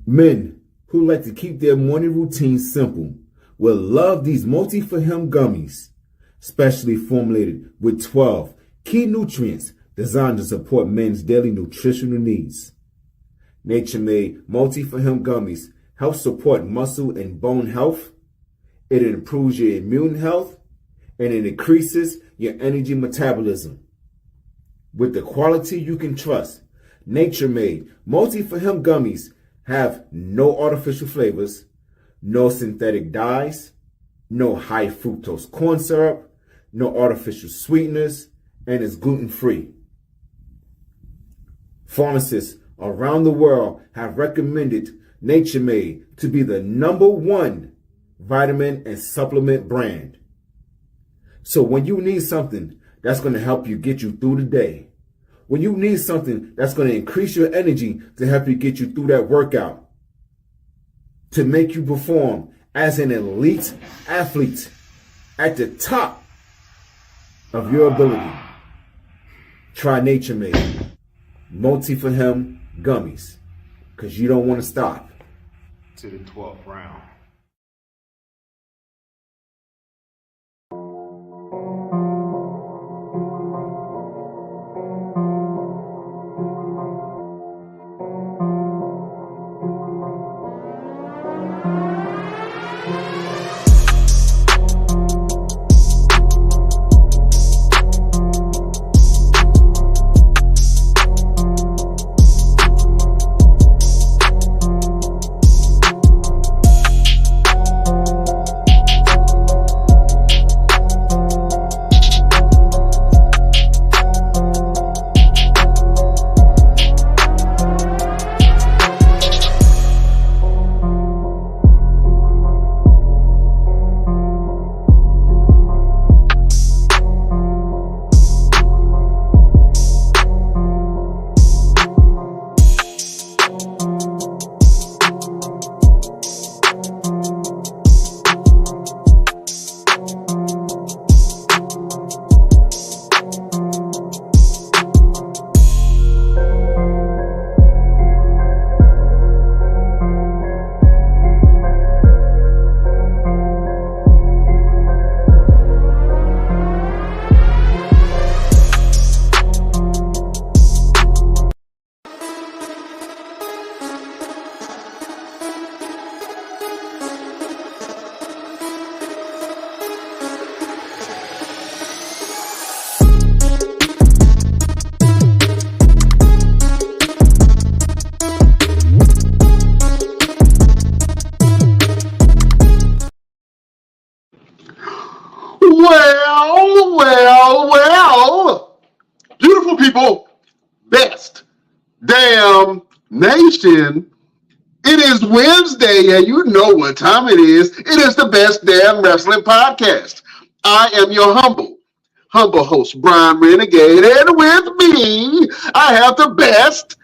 Men who like to keep their morning routines simple will love these Multi for Him gummies, specially formulated with 12 key nutrients designed to support men's daily nutritional needs. Nature Made Multi for Him gummies help support muscle and bone health. It improves your immune health and it increases your energy metabolism. With the quality you can trust, Nature Made Multi for Him gummies have no artificial flavors, no synthetic dyes, no high fructose corn syrup, no artificial sweeteners, and is gluten-free. Pharmacists around the world have recommended Nature Made to be the #1 vitamin and supplement brand. So when you need something that's going to help you get you through the day, when you need something that's going to increase your energy to help you get you through that workout, to make you perform as an elite athlete at the top of your ability, try Nature Made Multi for Him gummies, because you don't want to stop to the 12th round. Well, beautiful people, best damn nation. It is Wednesday, and you know what time it is. It is the Best Damn Wrestling Podcast. I am your humble host, Brian Renegade, and with me, I have the best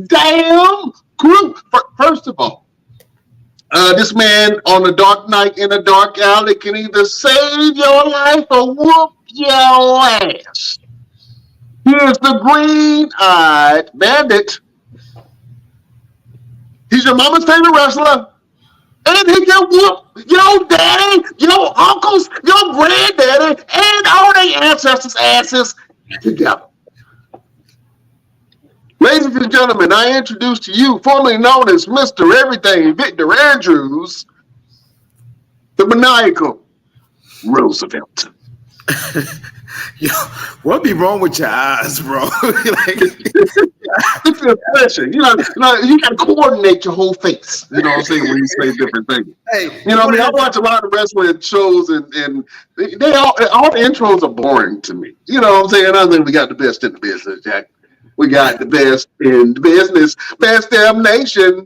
damn crew. First of all, this man on a dark night in a dark alley can either save your life or whoop your ass. Here's the green-eyed bandit. He's your mama's favorite wrestler. And he can whoop your daddy, your uncles, your granddaddy, and all their ancestors' asses together. Ladies and gentlemen, I introduce to you, formerly known as Mr. Everything, Victor Andrews, the maniacal Roosevelt. Yo, what be wrong with your eyes, bro? It's an expression. You got to coordinate your whole face. You know what I'm saying, when you say different things. Hey, you know what I mean? I watch a lot of wrestling shows, and they all the intros are boring to me. You know what I'm saying? I think we got the best in the business, Jack. We got the best in the business. Best damn nation.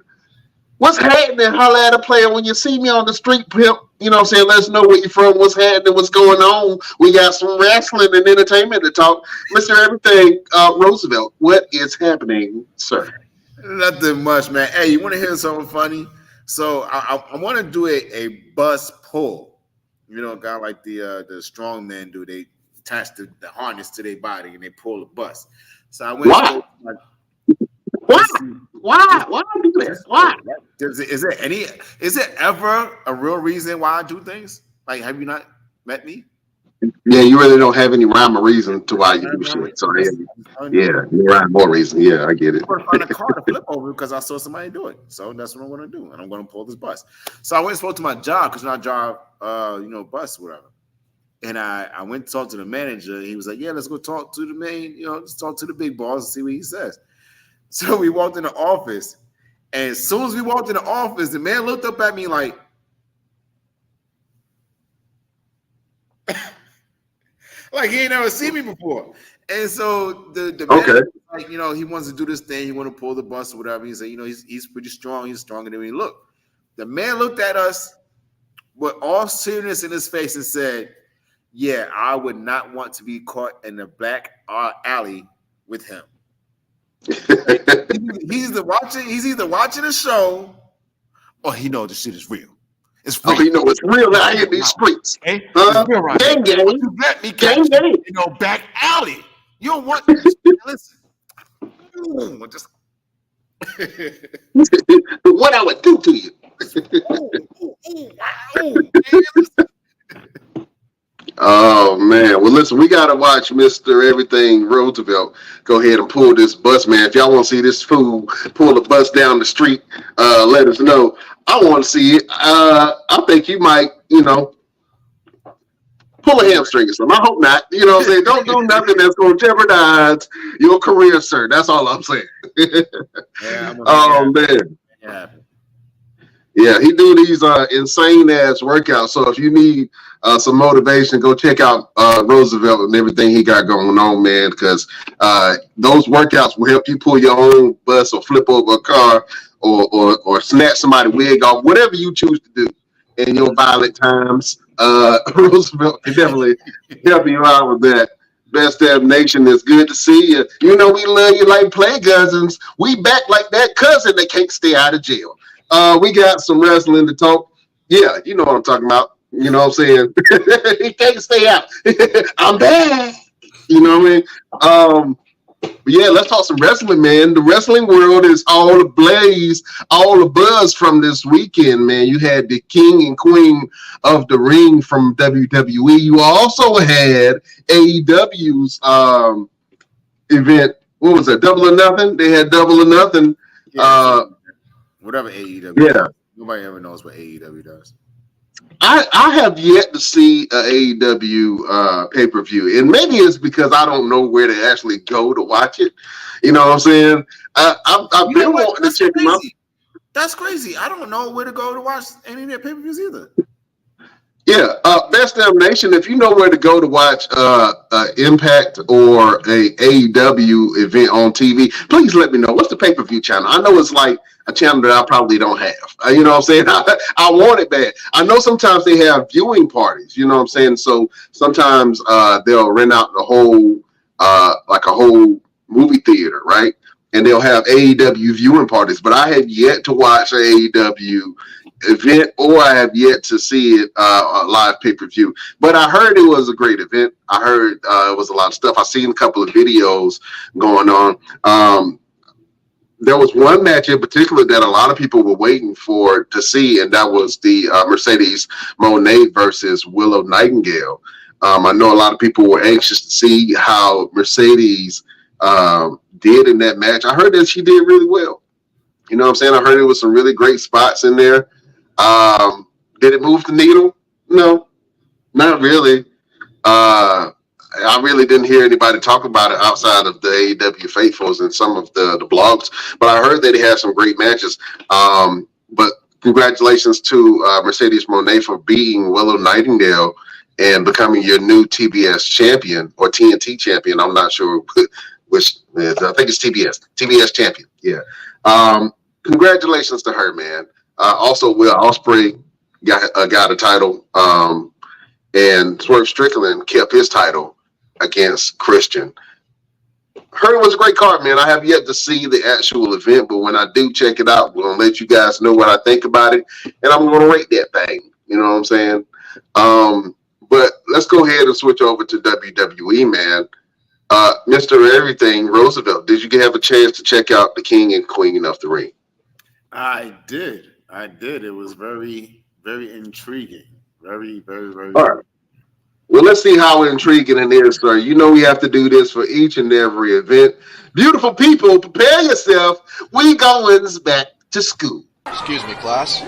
What's happening? Holla at a player when you see me on the street, pimp. You know what I'm saying? Let us know where you're from, what's happening, what's going on. We got some wrestling and entertainment to talk. Mr. Everything, Roosevelt, what is happening, sir? Nothing much, man. Hey, you want to hear something funny? So I want to do a bus pull. You know, a guy like the strong men do. They attach the harness to their body and they pull the bus. So I went. Wow. Why? Why do that? Why? Is it ever a real reason why I do things? Like, have you not met me? Yeah, you really don't have any rhyme or reason to why you do shit. So yeah, you rhyme more reason. Yeah, I get it. I'm gonna find a car to flip over because I saw somebody do it. So that's what I'm gonna do, and I'm gonna pull this bus. So I went and spoke to my job because I drive, bus, whatever. And I went to talk to the manager. And he was like, "Yeah, let's go talk to the main, let's talk to the big boss and see what he says." So we walked in the office, and as soon as we walked in the office, the man looked up at me like, like he ain't never seen me before. And so the manager, like, he wants to do this thing. He want to pull the bus or whatever. He said, he's pretty strong. He's stronger than me. Look, the man looked at us with all seriousness in his face and said, "Yeah, I would not want to be caught in the black alley with him." He's either watching a show or he knows the shit is real. It's real. Oh, you know it's real out here in these streets. Okay? It's real right gang, here. gang. You let me catch you, back alley. You don't want this. Listen. Just what I would do to you. Oh man, well listen, we gotta watch Mr. Everything Roosevelt go ahead and pull this bus, man. If y'all want to see this fool pull a bus down the street, let us know. I want to see it. I think you might, pull a hamstring or something. I hope not. You know what I'm saying? Don't do nothing that's gonna jeopardize your career, sir. That's all I'm saying. Oh man. Yeah, he do these insane ass workouts. So if you need some motivation, go check out Roosevelt and everything he got going on, man. Because those workouts will help you pull your own bus or flip over a car or snatch somebody's wig off, whatever you choose to do in your violent times. Roosevelt can definitely help you out with that. Best Damn Nation, it's good to see you. We love you like play cousins. We back like that cousin that can't stay out of jail. We got some wrestling to talk. Yeah, you know what I'm talking about. You know what I'm saying? He can't stay out. I'm back. You know what I mean? But yeah, let's talk some wrestling, man. The wrestling world is all ablaze, all the buzz from this weekend, man. You had the king and queen of the ring from WWE. You also had AEW's event. What was it? Double or Nothing? They had Double or Nothing. Whatever AEW does. Nobody ever knows what AEW does. I have yet to see an AEW pay-per-view, and maybe it's because I don't know where to actually go to watch it. You know what I'm saying? I've been wanting to check them out. That's crazy. I don't know where to go to watch any of their pay-per-views either. Yeah, Best Damn Nation, if you know where to go to watch Impact or a AEW event on TV, please let me know. What's the pay-per-view channel? I know it's like a channel that I probably don't have. You know what I'm saying? I want it bad. I know sometimes they have viewing parties, you know what I'm saying? So sometimes they'll rent out the whole, like a whole movie theater, right? And they'll have AEW viewing parties. But I have yet to watch AEW event, or I have yet to see it a live pay-per-view. But I heard it was a great event. I heard it was a lot of stuff. I've seen a couple of videos going on. There was one match in particular that a lot of people were waiting for to see, and that was the Mercedes Moné versus Willow Nightingale. I know a lot of people were anxious to see how Mercedes did in that match. I heard that she did really well. You know what I'm saying? I heard it was some really great spots in there. Did it move the needle? No, not really. I really didn't hear anybody talk about it outside of the AEW faithfuls and some of the blogs, but I heard that they had some great matches. But congratulations to Mercedes Moné for beating Willow Nightingale and becoming your new TBS champion or TNT champion. I'm not sure which. I think it's TBS champion. Yeah. Congratulations to her, man. Also, Will Ospreay got a title, and Swerve Strickland kept his title against Christian. Heard it was a great card, man. I have yet to see the actual event, but when I do check it out, I'm going to let you guys know what I think about it, and I'm going to rate that thing. You know what I'm saying? But let's go ahead and switch over to WWE, man. Mr. Everything Roosevelt, did you have a chance to check out the King and Queen of the Ring? I did. It was very, very intriguing. Very, very, very. All right. Well, let's see how intriguing it is, sir. You know we have to do this for each and every event. Beautiful people, prepare yourself. We going back to school. Excuse me, class.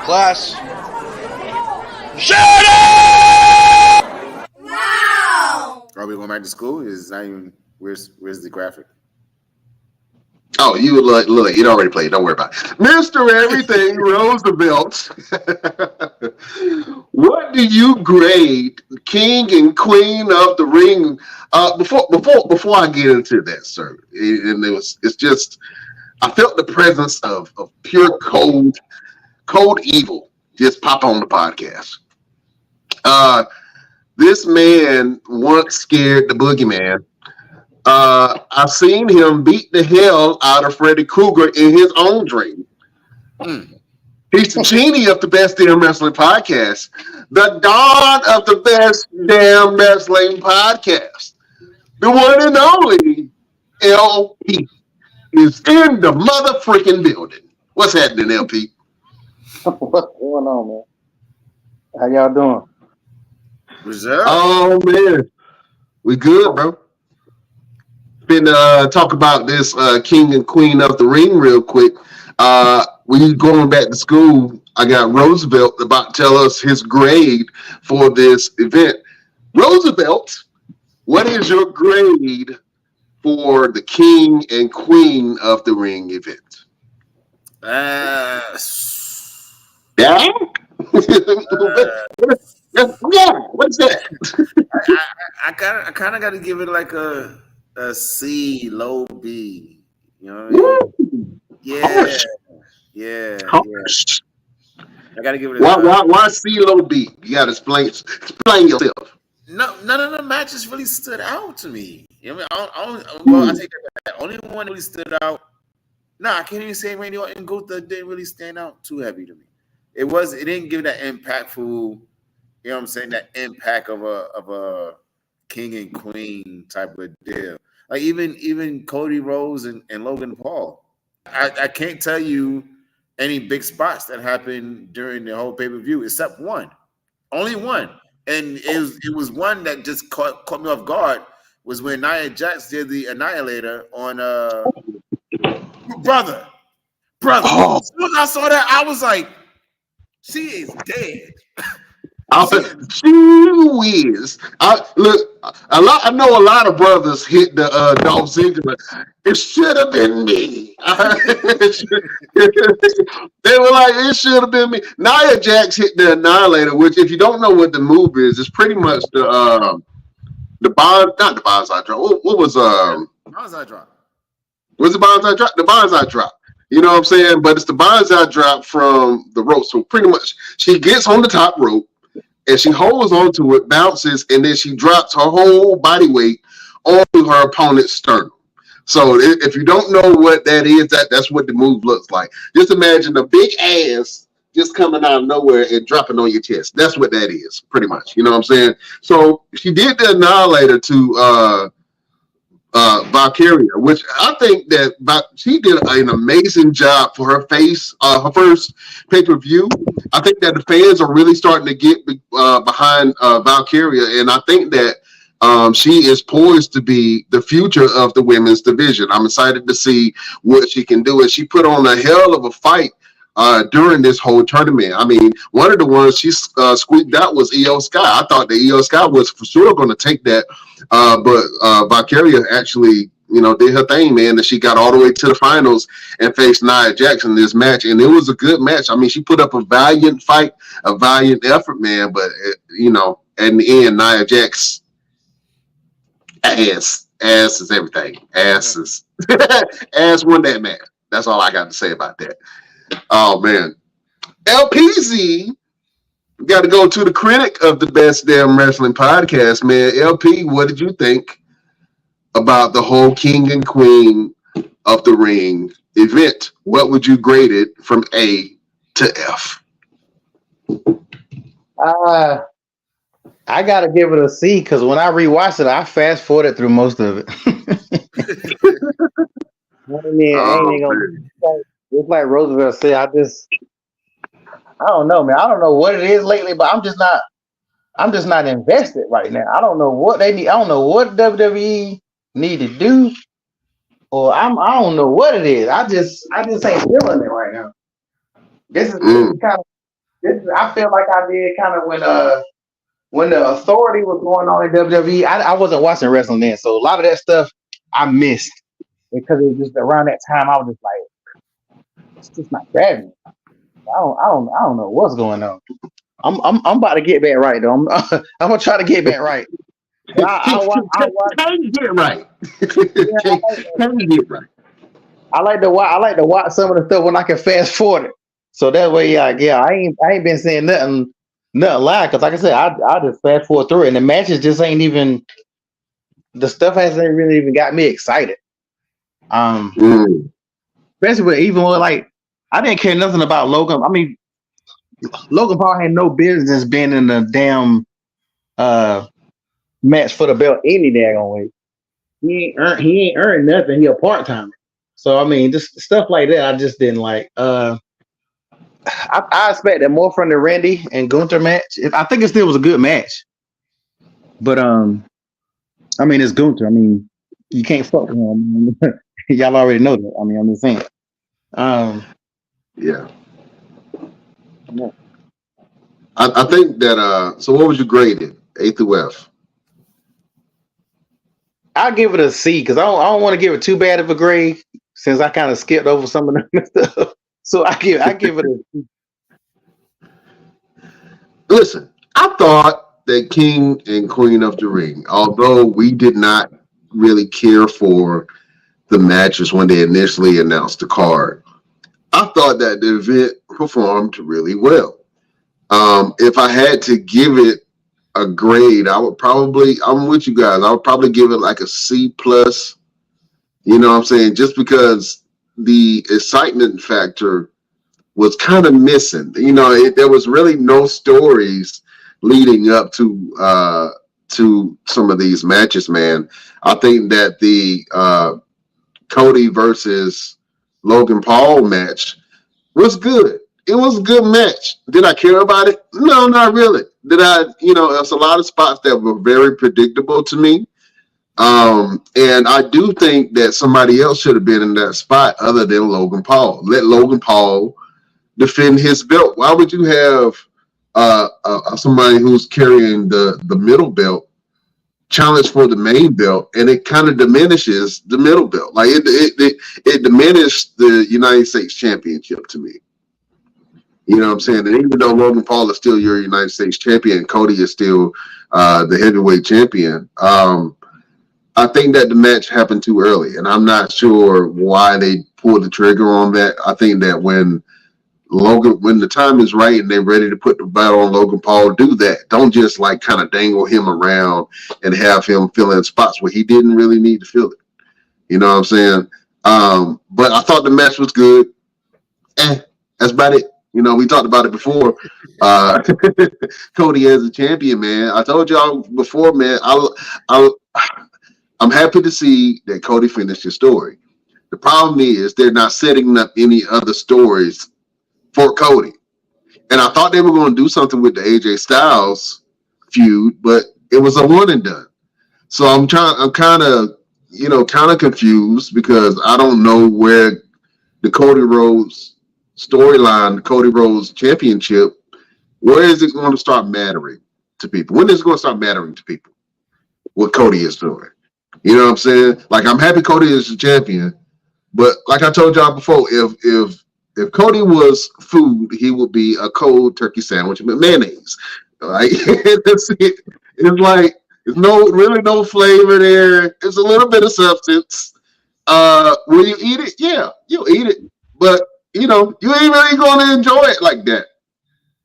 Class. Shut up! Wow! Are we going back to school? Is not even where's the graphic? Oh, you would look. It already played. Don't worry about it. Mr. Everything Roosevelt. What do you grade King and Queen of the Ring? Before I get into that, sir, and it's just I felt the presence of pure cold evil just pop on the podcast. This man once scared the boogeyman. I've seen him beat the hell out of Freddy Krueger in his own dream. He's the genie of the Best Damn Wrestling Podcast, the dawn of the Best Damn Wrestling Podcast. The one and only LP is in the mother freaking building. What's happening, LP? What's going on, man? How y'all doing? Reserve? Oh man, we good, bro. Been talk about this King and Queen of the Ring real quick. We going back to school. I got Roosevelt about to tell us his grade for this event. Roosevelt, what is your grade for the King and Queen of the Ring event? Yeah. What's that? I kind of got to give it like a C, low B. You know what I mean? Yeah. I got to give it. Why C, low B? You got to explain yourself. None of the matches really stood out to me. You know what I mean? I take that back. Only one really stood out. No, I can't even say Randy Orton and Gunther didn't really stand out too heavy to me. It didn't give that impactful, you know what I'm saying, that impact of a King and Queen type of deal. Like even Cody Rhodes and Logan Paul. I can't tell you any big spots that happened during the whole pay-per-view except one. Only one. And it was one that just caught me off guard was when Nia Jax did the Annihilator on brother. Oh. As soon as I saw that, I was like, she is dead. She is. I know a lot of brothers hit the Dolph Ziggler. It should have been me. They were like, it should have been me. Nia Jax hit the Annihilator, which, if you don't know what the move is, it's pretty much the Bonsai drop. What was Bonsai drop? What's the Bonsai drop? The Bonsai drop. You know what I'm saying? But it's the Bonsai drop from the rope. So pretty much, she gets on the top rope and she holds onto it, bounces, and then she drops her whole body weight onto her opponent's sternum. So if you don't know what that is, that's what the move looks like. Just imagine a big ass just coming out of nowhere and dropping on your chest. That's what that is, pretty much. You know what I'm saying? So she did the Annihilator to Valkyria, which I think that she did an amazing job for her her first pay-per-view. I think that the fans are really starting to get behind Valkyria, and I think that she is poised to be the future of the women's division. I'm excited to see what she can do, and she put on a hell of a fight during this whole tournament. I mean, one of the ones she squeaked out was Io Sky. I thought that Io Sky was for sure going to take that, but Valkyria actually, did her thing, man. And she got all the way to the finals and faced Nia Jax in this match, and it was a good match. I mean, she put up a valiant fight, a valiant effort, man. But in the end, Nia Jax ass is everything. Ass won that match. That's all I got to say about that. Oh man, LPZ, we got to go to the critic of the Best Damn Wrestling Podcast, man. LP, what did you think about the whole King and Queen of the Ring event? What would you grade it from A to F? I gotta give it a C because when I rewatched it, I fast forwarded through most of it. Oh, man. It's like Roosevelt said. I don't know, man. I don't know what it is lately, but I'm just not invested right now. I don't know what they need. I don't know what WWE need to do, or I don't know what it is. I just ain't feeling it right now. This is kind of I feel like I did kind of when the authority was going on in WWE. I wasn't watching wrestling then, so a lot of that stuff I missed because it was just around that time. I was just like, it's just not grabbing me. I don't know what's going on. I'm about to get back right though. I'm gonna try to get back right. Can you get it right? Can you get it right? I like to watch some of the stuff when I can fast forward it. So that way, I ain't been saying nothing live because, like I said, I just fast forward through it, and the matches just ain't even. The stuff hasn't really even got me excited. Especially with like I didn't care nothing about Logan. I mean, Logan Paul had no business being in the damn match for the belt any daggone way. He ain't earned nothing. He a part timer. So I mean, just stuff like that. I just didn't like. I expected more from the Randy and Gunther match. I think it still was a good match, but I mean, it's Gunther. I mean, you can't fuck with him. Y'all already know that. I mean, I'm just saying. Yeah. I think that. So, what would you grade it? A through F. I'll give it a C because I don't want to give it too bad of a grade since I kind of skipped over some of the stuff. So I give it a C. Listen, I thought that King and Queen of the Ring, although we did not really care for the matches when they initially announced the card, I thought that the event performed really well. If I had to give it a grade, I would probably, I'm with you guys, I would probably give it like a C plus. You know what I'm saying? Just because the excitement factor was kind of missing. You know, there was really no stories leading up to some of these matches, man. I think that the Cody versus Logan Paul match was good. It was a good match. Did I care about it? No, not really. Did I, there's a lot of spots that were very predictable to me. And I do think that somebody else should have been in that spot other than Logan Paul. Let Logan Paul defend his belt. Why would you have somebody who's carrying the middle belt challenge for the main belt, and it kind of diminishes the middle belt? Like it diminished the United States Championship to me. You know what I'm saying? And even though Logan Paul is still your United States champion, Cody is still the heavyweight champion. I think that the match happened too early, and I'm not sure why they pulled the trigger on that. I think that when the time is right and they're ready to put the belt on Logan Paul, do that. Don't just like kind of dangle him around and have him fill in spots where he didn't really need to fill it. You know what I'm saying? But I thought the match was good. That's about it. You know, we talked about it before. Cody as a champion, man. I told y'all before, man. I'm happy to see that Cody finished his story. The problem is they're not setting up any other stories for Cody. And I thought they were going to do something with the AJ Styles feud, but it was a one and done. So I'm kind of confused because I don't know where the Cody Rhodes storyline, the Cody Rhodes championship, where is it going to start mattering to people? When is it going to start mattering to people what Cody is doing? You know what I'm saying? Like, I'm happy Cody is the champion, but like I told y'all before, if Cody was food, he would be a cold turkey sandwich with mayonnaise. Like, that's it. It's like there's really no flavor there. There's a little bit of substance. Will you eat it? Yeah, you'll eat it, but you ain't really going to enjoy it like that.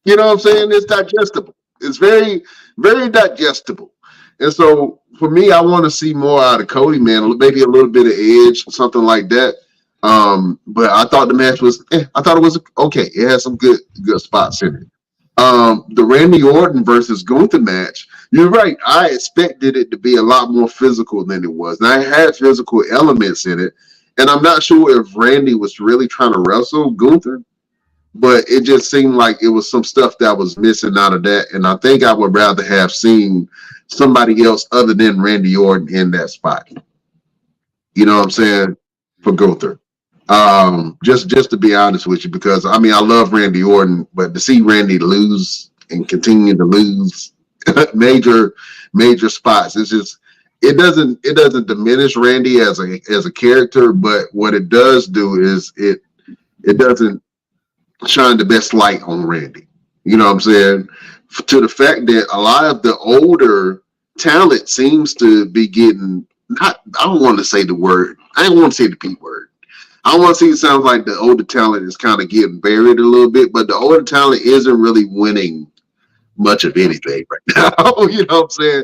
You know what I'm saying? It's digestible. It's very, very digestible. And so for me, I want to see more out of Cody, man. Maybe a little bit of edge, something like that. But I thought the match was, I thought it was okay. It had some good spots in it. The Randy Orton versus Gunther match, you're right. I expected it to be a lot more physical than it was. And I had physical elements in it. And I'm not sure if Randy was really trying to wrestle Gunther, but it just seemed like it was some stuff that was missing out of that. And I think I would rather have seen somebody else other than Randy Orton in that spot. You know what I'm saying? For Gunther. Just to be honest with you, because I mean I love Randy Orton, but to see Randy lose and continue to lose major spots, it doesn't diminish Randy as a character, but what it does do is it doesn't shine the best light on Randy. You know what I'm saying? To the fact that a lot of the older talent seems to be getting I don't want to say the word. I don't want to say the P word. I don't want to see it sounds like the older talent is kind of getting buried a little bit, but the older talent isn't really winning much of anything right now. You know what I'm saying?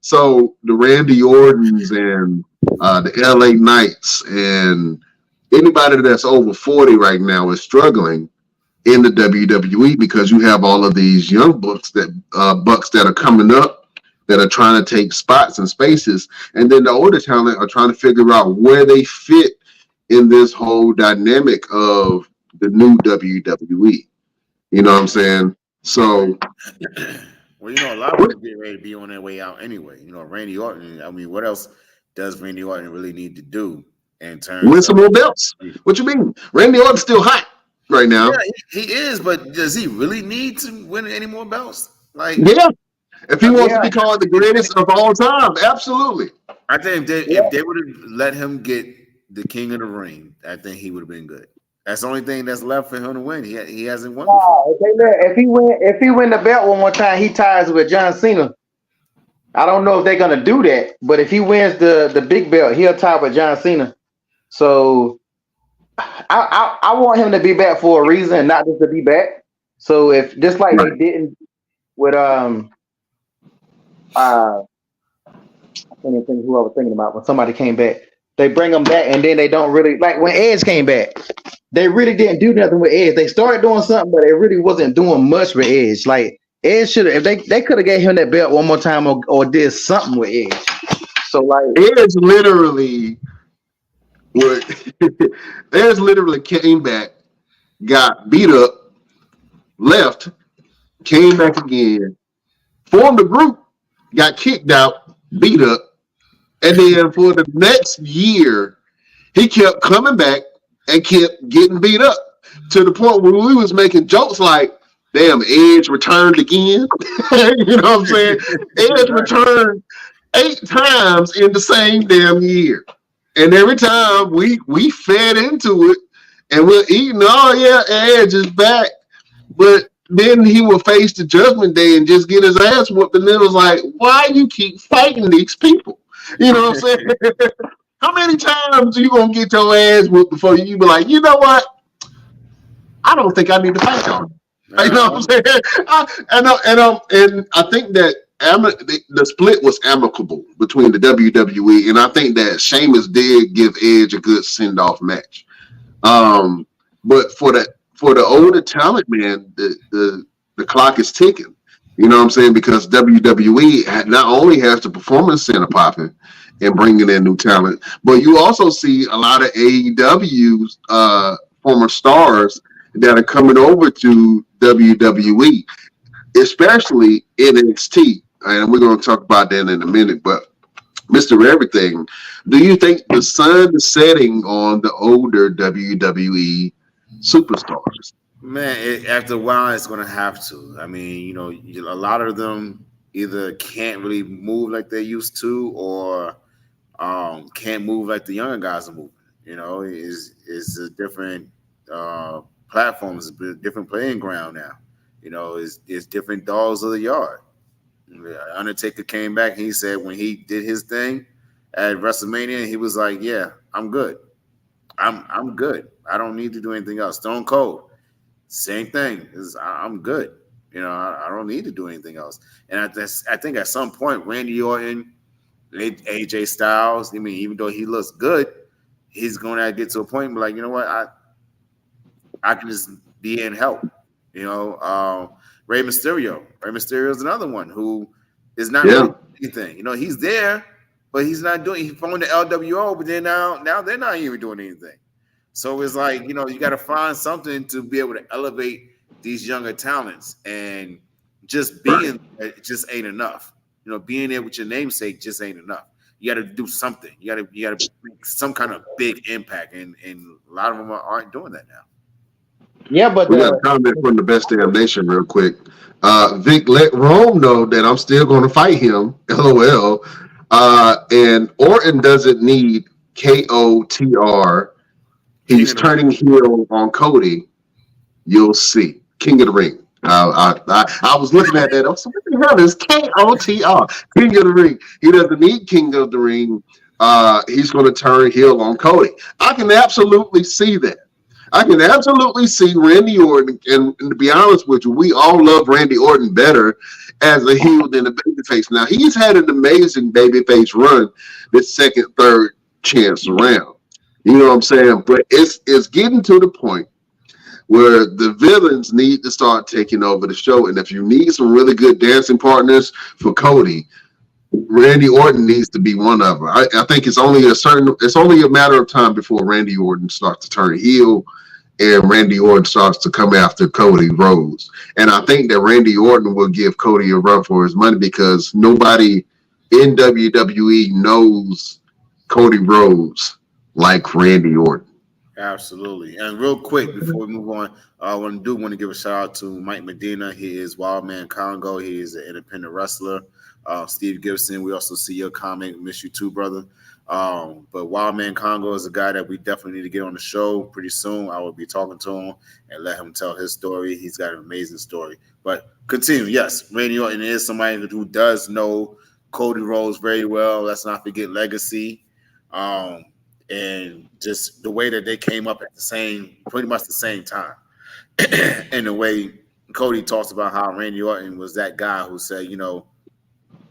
So the Randy Ortons and the LA Knights and anybody that's over 40 right now is struggling in the WWE because you have all of these young bucks that are coming up that are trying to take spots and spaces, and then the older talent are trying to figure out where they fit in this whole dynamic of the new WWE. You know what I'm saying? So, well, a lot of them get ready to be on their way out anyway. Randy Orton. I mean, what else does Randy Orton really need to do in terms win some more belts? What you mean? Randy Orton's still hot right now. Yeah, he is, but does he really need to win any more belts? Yeah. If he wants to be called the greatest of all time, absolutely. I think if they would have let him get the King of the Ring, I think he would have been good. That's the only thing that's left for him to win. He hasn't won before. If he win the belt one more time, he ties with John Cena. I don't know if they're gonna do that, but if he wins the big belt, he'll tie with John Cena. So I want him to be back for a reason, not just to be back. So if just like they didn't with I can't even think who I was thinking about when somebody came back. They bring them back and then they don't really like when Edge came back. They really didn't do nothing with Edge. They started doing something, but they really wasn't doing much with Edge. Like Edge should have, if they could have gave him that belt one more time or did something with Edge. So like Edge literally came back, got beat up, left, came back again, formed a group, got kicked out, beat up. And then for the next year, he kept coming back and kept getting beat up to the point where we was making jokes like, damn, Edge returned again. You know what I'm saying? Edge returned 8 times in the same damn year. And every time we fed into it and we're eating, oh yeah, Edge is back. But then he will face the Judgment Day and just get his ass whooped. And it was like, why you keep fighting these people? You know what I'm saying? How many times are you gonna get your ass whooped before you be like, you know what? I don't think I need to fight y'all. You know what I'm saying? And I think that the split was amicable between the WWE, and I think that Sheamus did give Edge a good send-off match. But for the older talent, man, the clock is ticking. You know what I'm saying? Because WWE not only has the performance center popping and bringing in new talent, but you also see a lot of AEW's former stars that are coming over to WWE, especially NXT. And we're going to talk about that in a minute. But Mr. Everything, do you think the sun is setting on the older WWE superstars? Man, after a while, it's going to have to. I mean, a lot of them either can't really move like they used to, or can't move like the younger guys are moving. It's a different platform. It's a different playing ground now. It's different dogs of the yard. Undertaker came back and he said when he did his thing at WrestleMania, he was like, "Yeah, I'm good. I'm good. I don't need to do anything else." Stone Cold. Same thing. I'm good. I don't need to do anything else. And I think at some point, Randy Orton, AJ Styles, even though he looks good, he's going to get to a point where, like, you know what, I can just be in help. Rey Mysterio. Rey Mysterio is another one who is not Yeah. really doing anything. You know, he's there, but he's not doing. He formed the LWO, but then now they're not even doing anything. So it's like, you know, you got to find something to be able to elevate these younger talents, and just being it just ain't enough. You know, being there with your namesake just ain't enough. You got to do something. You got to make some kind of big impact, and a lot of them aren't doing that now. Yeah, but We got a comment from the Best Damn Nation real quick. Vic, let Rome know that I'm still going to fight him. LOL. And Orton doesn't need KOTR. He's turning heel on Cody. You'll see. King of the Ring. I was looking at that. I was like, what the hell is KOTR? King of the Ring. He doesn't need King of the Ring. He's going to turn heel on Cody. I can absolutely see that. I can absolutely see Randy Orton, and to be honest with you, we all love Randy Orton better as a heel than a babyface. Now, he's had an amazing babyface run this second, third chance around. You know what I'm saying? But it's getting to the point where the villains need to start taking over the show. And if you need some really good dancing partners for Cody, Randy Orton needs to be one of them. I think it's only a matter of time before Randy Orton starts to turn heel and Randy Orton starts to come after Cody Rhodes. And I think that Randy Orton will give Cody a run for his money because nobody in WWE knows Cody Rhodes like Randy Orton. Absolutely. And real quick, before we move on, I want to give a shout out to Mike Medina. He is Wildman Congo. He is an independent wrestler. Steve Gibson, we also see your comment. Miss you too, brother. But Wildman Congo is a guy that we definitely need to get on the show pretty soon. I will be talking to him and let him tell his story. He's got an amazing story. But continue. Yes, Randy Orton is somebody who does know Cody Rhodes very well. Let's not forget Legacy. And just the way that they came up at pretty much the same time. And the way Cody talks about how Randy Orton was that guy who said, you know,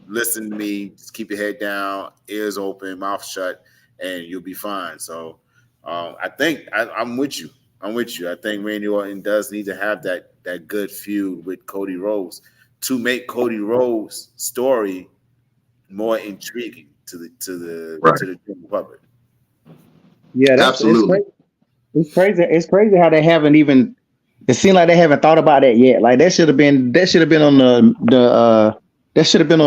listen to me, just keep your head down, ears open, mouth shut, and you'll be fine. So I think I'm with you. I think Randy Orton does need to have that good feud with Cody Rhodes to make Cody Rhodes' story more intriguing to the general public. Yeah, absolutely. It's crazy. It's crazy how they haven't even. It seems like they haven't thought about that yet. Like that should have been on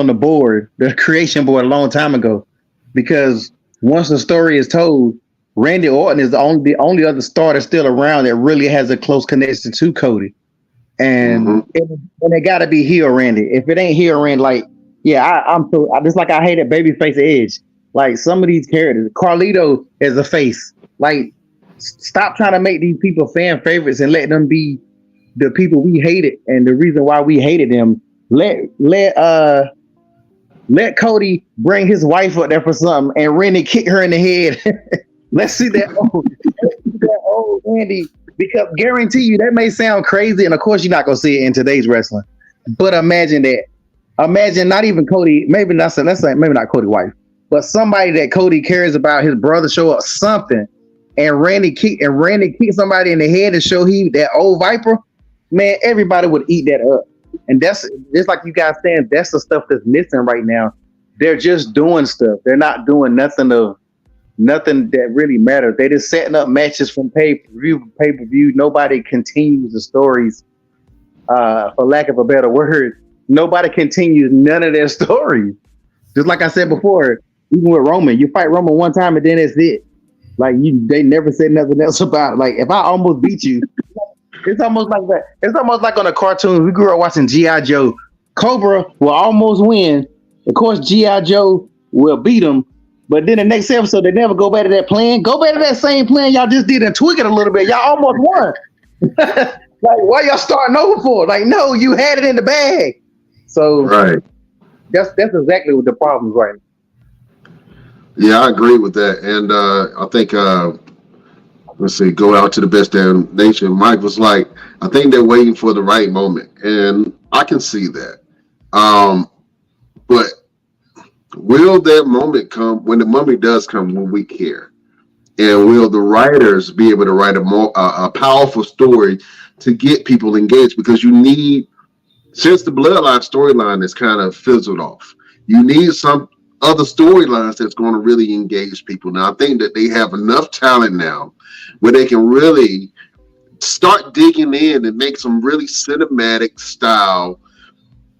the board, the creation board, a long time ago. Because once the story is told, Randy Orton is the only other star that's still around that really has a close connection to Cody. And it got to be heel Randy. If it ain't heel Randy, like I'm just like I hated Babyface Edge. Like some of these characters, Carlito is a face. Like, stop trying to make these people fan favorites and let them be the people we hated and the reason why we hated them. Let Cody bring his wife up there for something and Randy kick her in the head. Let's see that old Randy. Because guarantee you that may sound crazy, and of course you're not gonna see it in today's wrestling. But imagine that. Imagine not even Cody. Maybe not. Let's say maybe not Cody's wife. But somebody that Cody cares about, his brother show up something, and Randy kick somebody in the head and show he that old Viper, man, everybody would eat that up. And that's just like you guys saying, that's the stuff that's missing right now. They're just doing stuff. They're not doing nothing that really matters. They're just setting up matches from pay-per-view. Nobody continues the stories, for lack of a better word. Nobody continues none of their stories. Just like I said before, even with Roman, you fight Roman one time and then that's it. Like they never said nothing else about it. Like if I almost beat you, it's almost like that. It's almost like on a cartoon. We grew up watching G.I. Joe. Cobra will almost win. Of course, G.I. Joe will beat him. But then the next episode, they never go back to that plan. Go back to that same plan y'all just did and tweak it a little bit. Y'all almost won. Like, why y'all starting over for? Like, no, you had it in the bag. So right. That's exactly what the problem is right now. Yeah, I agree with that. And I think, let's see, go out to the Best Damn Nation. Mike was like, I think they're waiting for the right moment. And I can see that. But will that moment come when the moment does come when we care? And will the writers be able to write a powerful story to get people engaged? Because you need since the Bloodline storyline is kind of fizzled off, you need some other storylines that's going to really engage people. Now, I think that they have enough talent now where they can really start digging in and make some really cinematic style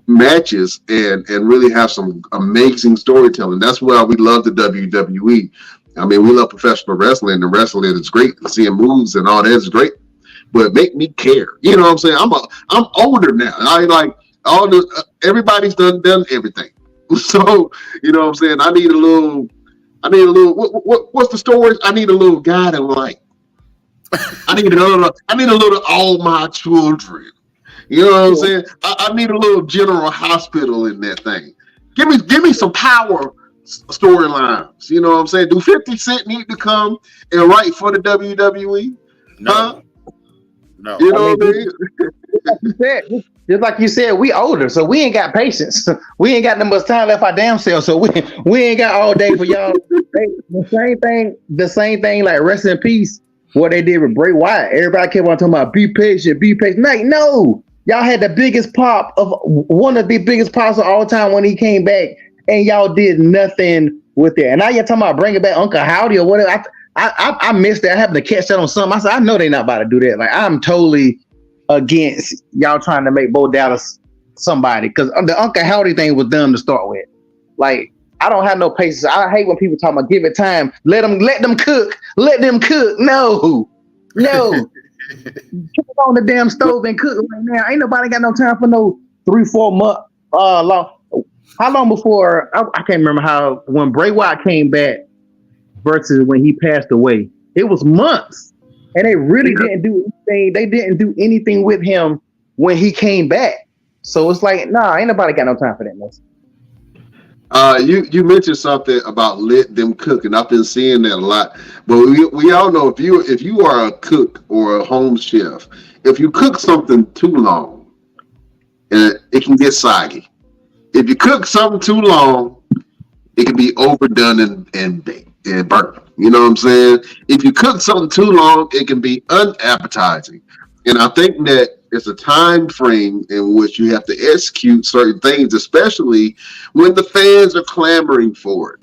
matches and really have some amazing storytelling. That's why we love the WWE. I mean, we love professional wrestling, and wrestling is great. Seeing moves and all that is great, but make me care. You know what I'm saying? I'm older now. I like all the everybody's done everything. So you know what I'm saying? I need a little. What's the story? I need a little guiding light. I need a little all my children. You know what I'm saying? I need a little General Hospital in that thing. Give me some power storylines. You know what I'm saying? Do 50 Cent need to come and write for the WWE? No. Huh? No. You know what I mean? Just like you said, we older, so we ain't got patience. We ain't got that much time left our damn self, so we ain't got all day for y'all. The same thing like Rest in Peace, what they did with Bray Wyatt. Everybody kept on talking about be patient. Like, no. Y'all had the biggest pop of one of the biggest pops of all time when he came back, and y'all did nothing with it. And now you're talking about bringing back Uncle Howdy or whatever. I missed that. I happened to catch that on something. I said, I know they're not about to do that. Like, I'm totally against y'all trying to make Bo Dallas somebody, because the Uncle Howdy thing was dumb to start with. Like, I don't have no patience. I hate when people talk about give it time. Let them cook. Let them cook. No. Put on the damn stove and cook right now. Ain't nobody got no time for no 3-4 month long. How long before I can't remember how when Bray Wyatt came back versus when he passed away. It was months, and they really didn't do anything. They didn't do anything with him when he came back. So it's like, nah, ain't nobody got no time for that mess. You mentioned something about let them cook, and I've been seeing that a lot. But we all know if you are a cook or a home chef, if you cook something too long, it can get soggy. If you cook something too long, it can be overdone and baked and burnt. You know what I'm saying? If you cook something too long, it can be unappetizing. And I think that it's a time frame in which you have to execute certain things, especially when the fans are clamoring for it.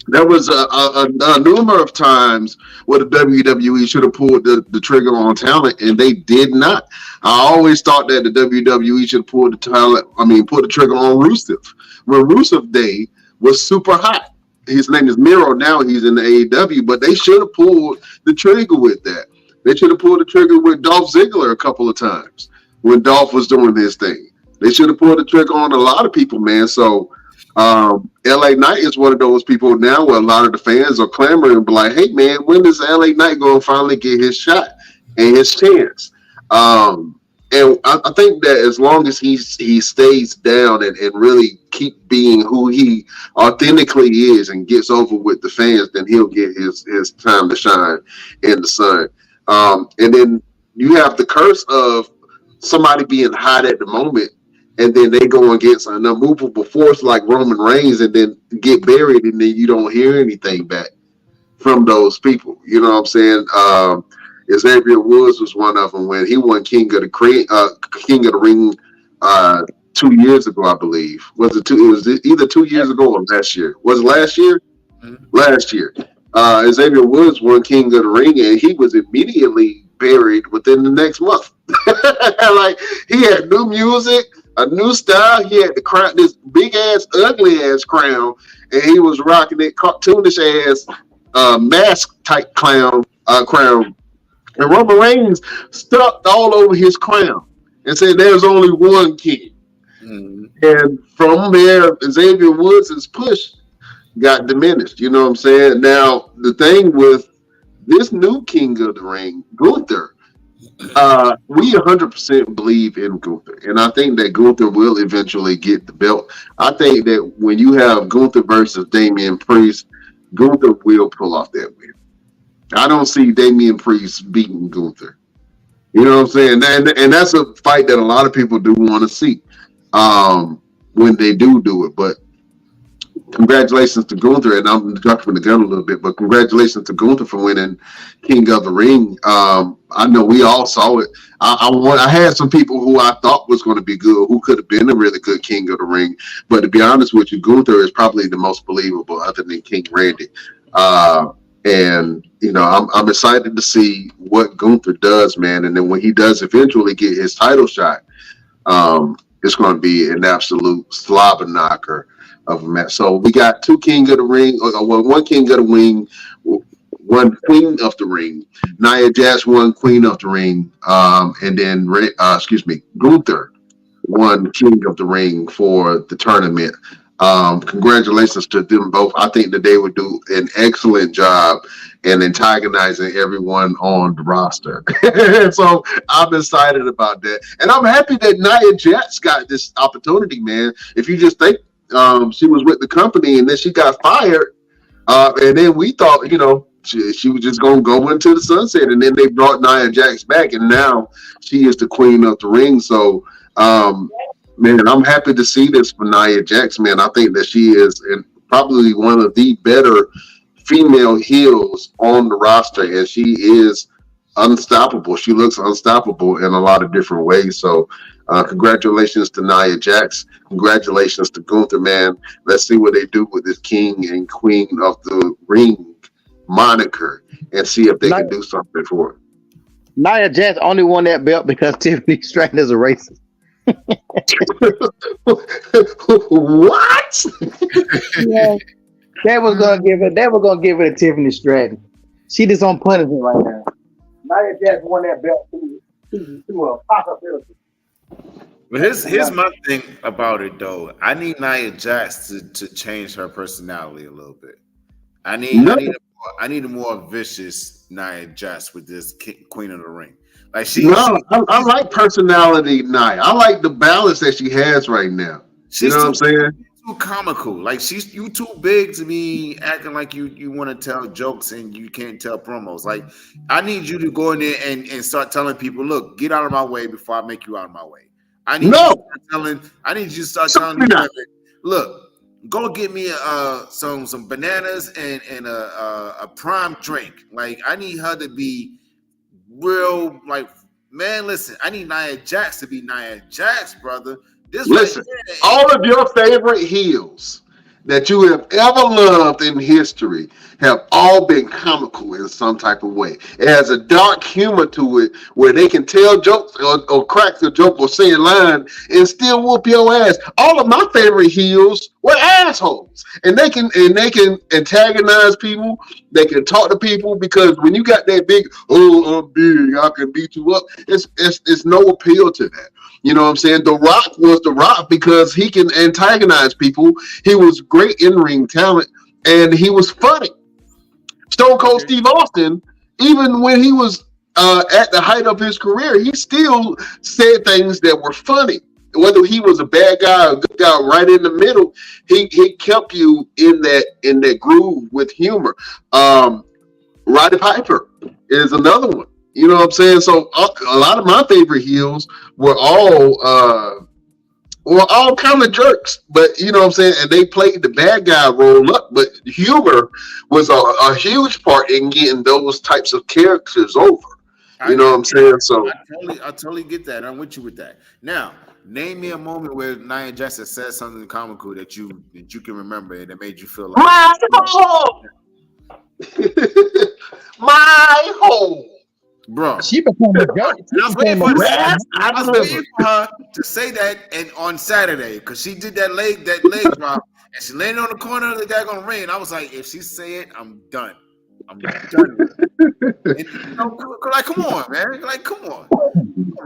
There was a number of times where the WWE should have pulled the trigger on talent, and they did not. I always thought that the WWE should have pulled the trigger on Rusev. When Rusev Day was super hot. His name is Miro. Now he's in the AEW, but they should have pulled the trigger with that. They should have pulled the trigger with Dolph Ziggler a couple of times when Dolph was doing his thing. They should have pulled the trigger on a lot of people, man. So LA Knight is one of those people now where a lot of the fans are clamoring and be like, hey, man, when is LA Knight going to finally get his shot and his chance? And I think that as long as he stays down and really keep being who he authentically is and gets over with the fans, then he'll get his time to shine in the sun. And then you have the curse of somebody being hot at the moment, and then they go against an unmovable force like Roman Reigns and then get buried, and then you don't hear anything back from those people. You know what I'm saying? Xavier Woods was one of them when he won King of the Ring 2 years ago, I believe. It was either 2 years ago or last year. Was it last year? Mm-hmm. Last year. Xavier Woods won King of the Ring, and he was immediately buried within the next month. Like, he had new music, a new style. He had the crown, this big ass, ugly ass crown, and he was rocking that cartoonish ass mask type crown. And Roman Reigns stuck all over his crown and said, "There's only one king." Mm-hmm. And from there, Xavier Woods' push got diminished. You know what I'm saying? Now, the thing with this new King of the Ring, Gunther, we 100% believe in Gunther. And I think that Gunther will eventually get the belt. I think that when you have Gunther versus Damian Priest, Gunther will pull off that win. I don't see Damian Priest beating Gunther. You know what I'm saying? And that's a fight that a lot of people do want to see when they do it. But congratulations to Gunther, and I'm jumping the gun a little bit, but congratulations to Gunther for winning King of the Ring. I know we all saw it. I had some people who I thought was going to be good, who could have been a really good King of the Ring, but to be honest with you, Gunther is probably the most believable other than King Randy. And you know, I'm excited to see what Gunther does, man. And then when he does eventually get his title shot, it's going to be an absolute slobber knocker of a match. So we got two King of the Ring, one King of the Ring, one Queen of the Ring. Nia Jax won Queen of the Ring, and then Gunther won King of the Ring for the tournament. Congratulations to them both. I think that they would do an excellent job in antagonizing everyone on the roster. So I'm excited about that. And I'm happy that Nia Jax got this opportunity, man. If you just think she was with the company and then she got fired, and then we thought, you know, she was just going to go into the sunset, and then they brought Nia Jax back, and now she is the Queen of the Ring. So, man, I'm happy to see this for Nia Jax, man. I think that she is probably one of the better female heels on the roster, and she is unstoppable. She looks unstoppable in a lot of different ways. So, congratulations to Nia Jax. Congratulations to Gunther, man. Let's see what they do with this King and Queen of the Ring moniker and see if they can do something for it. Nia Jax only won that belt because Tiffany Stratton is a racist. What? Yeah. They were gonna give it to Tiffany Stratton. She just on punishment right now. Nia Jax won that belt through a possibility. But here's my thing about it though. I need Nia Jax to change her personality a little bit. I need a more vicious Nia Jax with this Queen of the Ring. Like I like personality, Nia. I like the balance that she has right now. You know what I'm saying? Too comical. Like you too big to be acting like you want to tell jokes and you can't tell promos. Like I need you to go in there and start telling people, look, get out of my way before I make you out of my way. I need you to start telling people, look, go get me some bananas and a prime drink. Like I need her to be real. Like, man, listen, I need Nia Jax to be Nia Jax, brother. Listen, all of your favorite heels that you have ever loved in history have all been comical in some type of way. It has a dark humor to it where they can tell jokes or crack the joke or say a line and still whoop your ass. All of my favorite heels were assholes, and they can antagonize people. They can talk to people because when you got that big, I'm big, I can beat you up. It's no appeal to that. You know what I'm saying? The Rock was The Rock because he can antagonize people. He was great in-ring talent, and he was funny. Stone Cold Steve Austin, even when he was at the height of his career, he still said things that were funny. Whether he was a bad guy or a good guy, right in the middle, he kept you in that groove with humor. Roddy Piper is another one. You know what I'm saying? So a lot of my favorite heels were all kind of jerks, but you know what I'm saying? And they played the bad guy role up, but humor was a huge part in getting those types of characters over. You know what I'm saying? So I totally get that. I'm with you with that. Now, name me a moment where Nia Jax said something comical that you can remember and that made you feel like my hole. Bro, She became a joke. I was waiting for her to say that and on Saturday because she did that leg drop and she landed on the corner of the daggone ring. I was like, if she say it, I'm done. I'm done. And, you know, like, come on, man. Like, come on.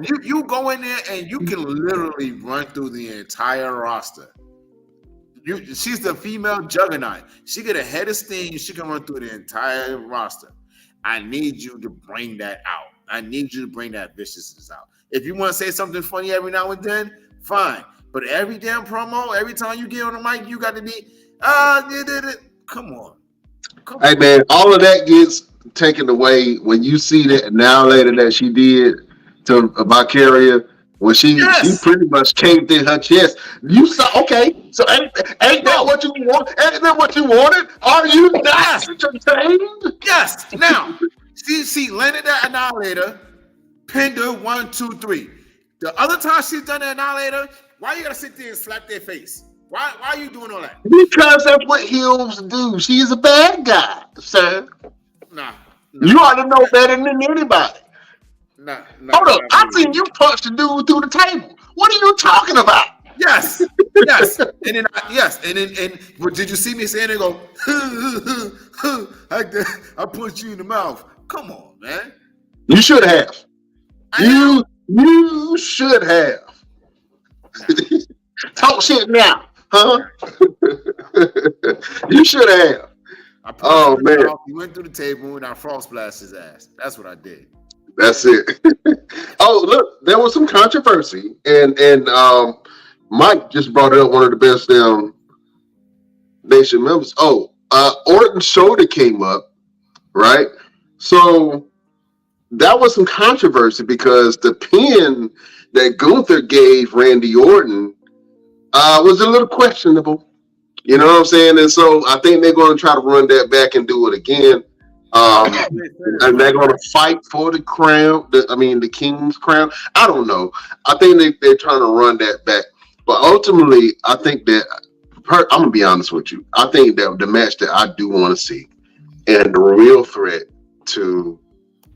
You go in there and you can literally run through the entire roster. She's the female juggernaut. She get a head of steam. She can run through the entire roster. I need you to bring that out. I need you to bring that viciousness out. If you want to say something funny every now and then, fine. But every damn promo, every time you get on the mic, you got to be, come on. Hey, man, all of that gets taken away when you see that now later that she did to Valkyria when she pretty much caved in her chest. You saw, okay, so ain't that what you want? Ain't that what you wanted? Are you not entertained? Yes. Now, she landed that annihilator, pinned her 1, 2, 3. The other time she's done the annihilator, why you gotta sit there and slap their face? Why are you doing all that? Because that's what heels do. She's a bad guy, sir. Nah. You ought to know better than anybody. Hold up, I seen you punch the dude through the table. What are you talking about? Yes. And then but did you see me saying it? Go, I punched you in the mouth. Come on, man. You should have. You should have. Talk shit now, huh? You should have. Oh man! He went through the table and I frost blasted his ass. That's what I did. That's it. Oh, look, there was some controversy, and Mike just brought it up. One of the best Nation members. Oh, Orton's shoulder came up, right? So that was some controversy because the pin that Gunther gave Randy Orton was a little questionable. You know what I'm saying? And so I think they're going to try to run that back and do it again. And they're going to fight for the crown. The king's crown. I don't know. I think they're trying to run that back. But ultimately, I think that I'm going to be honest with you. I think that the match that I do want to see and the real threat to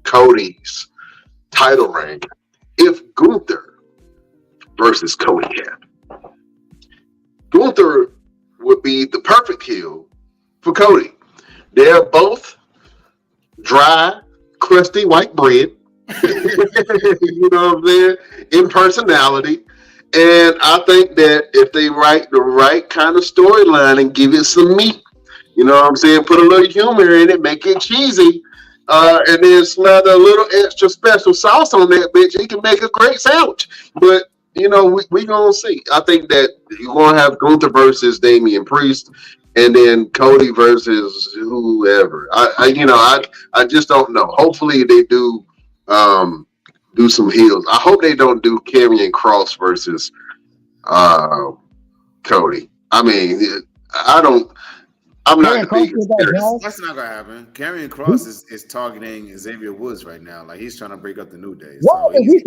Cody's title reign, if Gunther versus Cody Cap. Gunther would be the perfect heel for Cody. They're both dry, crusty white bread. You know what I'm saying? In personality. And I think that if they write the right kind of storyline and give it some meat, you know what I'm saying? Put a little humor in it, make it cheesy, and then slather a little extra special sauce on that bitch. It can make a great sandwich. But we gonna see. I think that you're gonna have Gunther versus Damian Priest, and then Cody versus whoever. I just don't know. Hopefully they do some heels. I hope they don't do Karrion Kross versus Cody. I mean, I'm not the biggest. That's not gonna happen. Karrion Kross is targeting Xavier Woods right now. Like he's trying to break up the New Day. So it's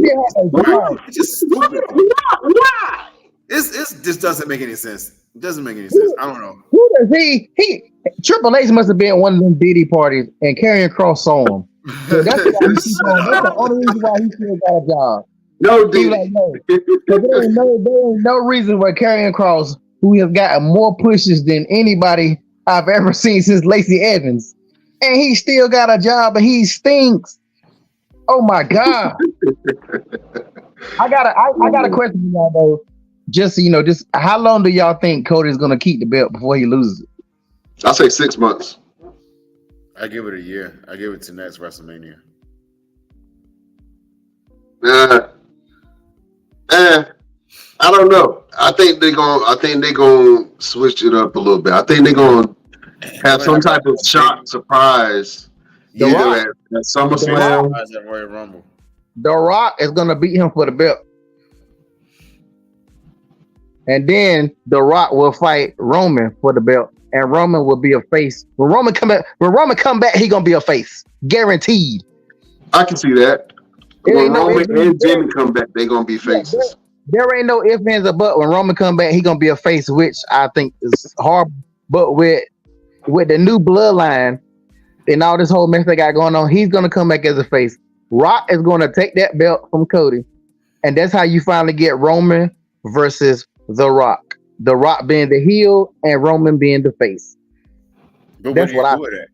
just stupid. Why? This doesn't make any sense. It doesn't make any sense. I don't know. Who does he Triple H must have been one of them Diddy parties and Karrion Kross saw him. So that's the only reason why he still got a job. No, Diddy. Like, no. There ain't no reason why Karrion Kross, who has gotten more pushes than anybody I've ever seen since Lacey Evans, and he still got a job and he stinks. Oh my God. I got a question for y'all though. Just how long do y'all think Cody's gonna keep the belt before he loses it? I'll say 6 months. I give it a year. I give it to next WrestleMania. I don't know. I think they're gonna switch it up a little bit. I think they're gonna have some type of shock surprise either at SummerSlam. Royal Rumble. The Rock is gonna beat him for the belt, and then The Rock will fight Roman for the belt, and Roman will be a face. When Roman come back, he gonna be a face, guaranteed. I can see that. When Roman and Jimmy come back, they gonna be faces. There ain't no ifs, ands, or buts. When Roman come back, he gonna be a face, which I think is horrible. But with the new bloodline and all this whole mess they got going on, he's gonna come back as a face. Rock is gonna take that belt from Cody, and that's how you finally get Roman versus The Rock. The Rock being the heel and Roman being the face. But that's what I do it at.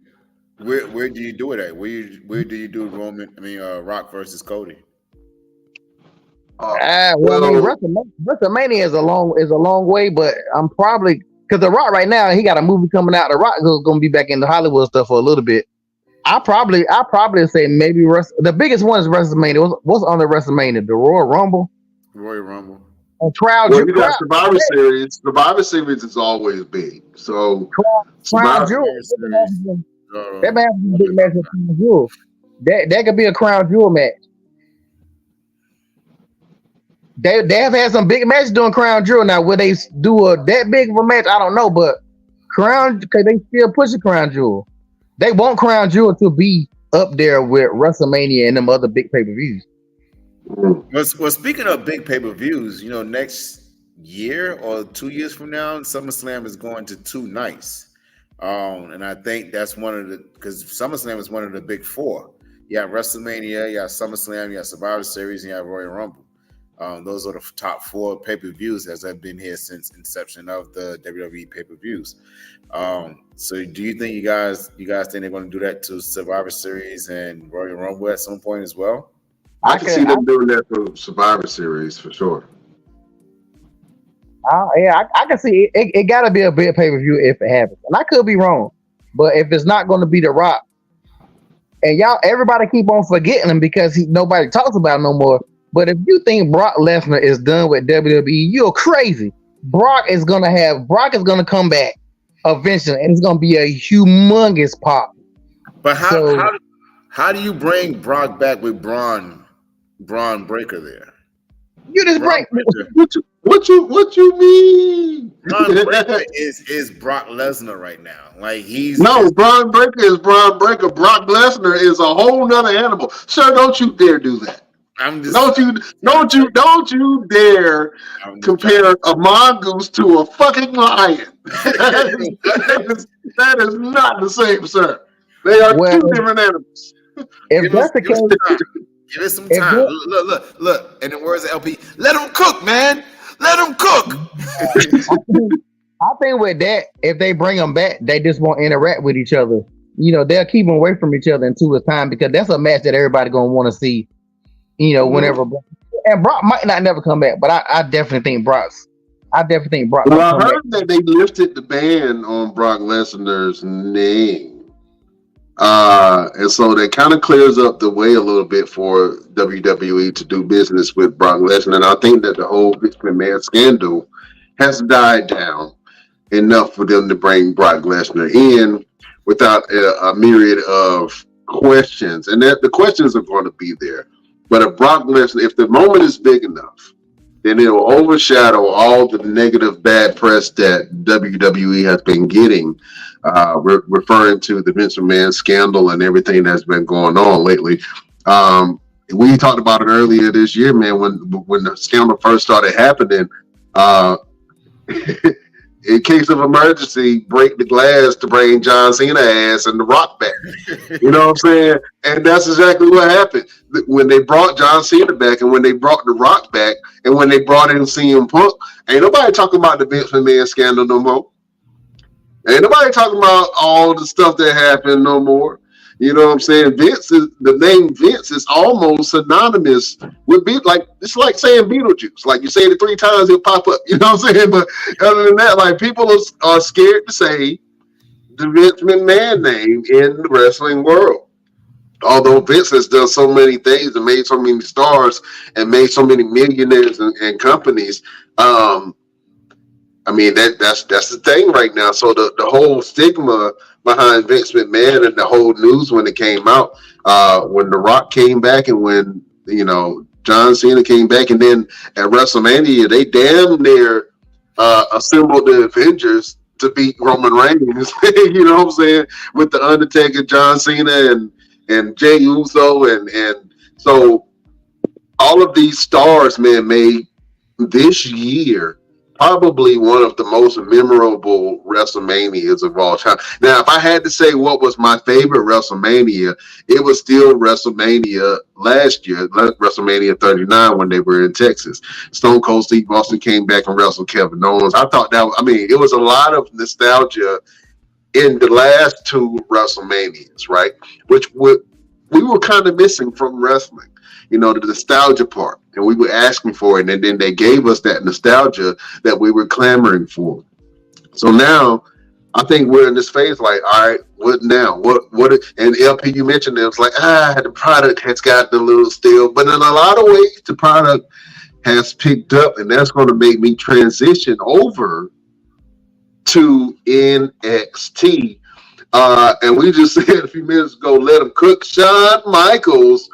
Where do you do it at? Where do you do Rock versus Cody? WrestleMania is a long way, but I'm probably because The Rock right now he got a movie coming out. The Rock is going to be back in the Hollywood stuff for a little bit. I probably say maybe the biggest one is WrestleMania. What's on the WrestleMania? The Royal Rumble. And Crown Jewel. You got Survivor Series. Survivor Series is always big. So Crown Jewel. That man has a big match with Crown Jewel. That could be a Crown Jewel match. They have had some big matches during Crown Jewel. Now, will they do that big of a match? I don't know, but because they still pushing Crown Jewel. They want Crown Jewel to be up there with WrestleMania and them other big pay-per-views. Well, speaking of big pay-per-views, next year or 2 years from now, SummerSlam is going to 2 nights. And I think that's because SummerSlam is one of the big 4. You have WrestleMania, you have SummerSlam, you have Survivor Series, and you have Royal Rumble. Those are the top 4 pay-per-views as I've been here since inception of the WWE pay-per-views. So do you think you guys think they're going to do that to Survivor Series and Royal Rumble at some point as well? I can see them doing that for Survivor Series for sure. I can see it got to be a big pay-per-view if it happens. And I could be wrong, but if it's not going to be The Rock, and everybody keep on forgetting him because nobody talks about him no more. But if you think Brock Lesnar is done with WWE, you're crazy. Brock is gonna come back eventually, and it's gonna be a humongous pop. But how do you bring Brock back with Braun Breaker there? You just break. What you mean? Braun Breaker is Brock Lesnar right now. Like Braun Breaker is Braun Breaker. Brock Lesnar is a whole nother animal. Sir, don't you dare do that. Don't you dare compare a mongoose to a fucking lion. That is not the same, sir. They are 2 different animals. If that's the case, give it some time. Look. In the words of LP, let them cook, man. Let them cook. I think with that, if they bring them back, they just won't interact with each other. They'll keep them away from each other until it's time, because that's a match that everybody gonna want to see. Whenever, and Brock might not never come back, but I definitely think Brock. Well, I heard that they lifted the ban on Brock Lesnar's name, and so that kind of clears up the way a little bit for WWE to do business with Brock Lesnar. And I think that the whole Vince McMahon scandal has died down enough for them to bring Brock Lesnar in without a myriad of questions, and that the questions are going to be there. But if Brock Lesnar, if the moment is big enough, then it will overshadow all the negative bad press that WWE has been getting, referring to the Vince McMahon scandal and everything that's been going on lately. We talked about it earlier this year, man, when the scandal first started happening. In case of emergency, break the glass to bring John Cena ass and The Rock back. You know what I'm saying? And that's exactly what happened. When they brought John Cena back, and when they brought The Rock back, and when they brought in CM Punk, ain't nobody talking about the Vince McMahon scandal no more. Ain't nobody talking about all the stuff that happened no more. You know what I'm saying? The name Vince is almost synonymous with it's like saying Beetlejuice. Like you say it 3 times, it'll pop up. You know what I'm saying? But other than that, like people are scared to say the Vince McMahon name in the wrestling world. Although Vince has done so many things and made so many stars and made so many millionaires and companies, I mean that's the thing right now. So the whole stigma behind Vince McMahon and the whole news when it came out, when The Rock came back and when John Cena came back, and then at WrestleMania they damn near assembled the Avengers to beat Roman Reigns. You know what I'm saying? With the Undertaker, John Cena, and Jey Uso, and so all of these stars, man, made this year probably one of the most memorable WrestleManias of all time. Now, if I had to say what was my favorite WrestleMania, it was still WrestleMania last year, WrestleMania 39, when they were in Texas. Stone Cold Steve Austin came back and wrestled Kevin Owens. I thought it was a lot of nostalgia in the last 2 WrestleManias, right? Which we were kind of missing from wrestling. The nostalgia part, and we were asking for it, and then they gave us that nostalgia that we were clamoring for. So now, I think we're in this phase, like, all right, what now? What? And LP, you mentioned it was like, the product has gotten a little stale, but in a lot of ways, the product has picked up, and that's going to make me transition over to NXT. And we just said a few minutes ago, let them cook. Shawn Michaels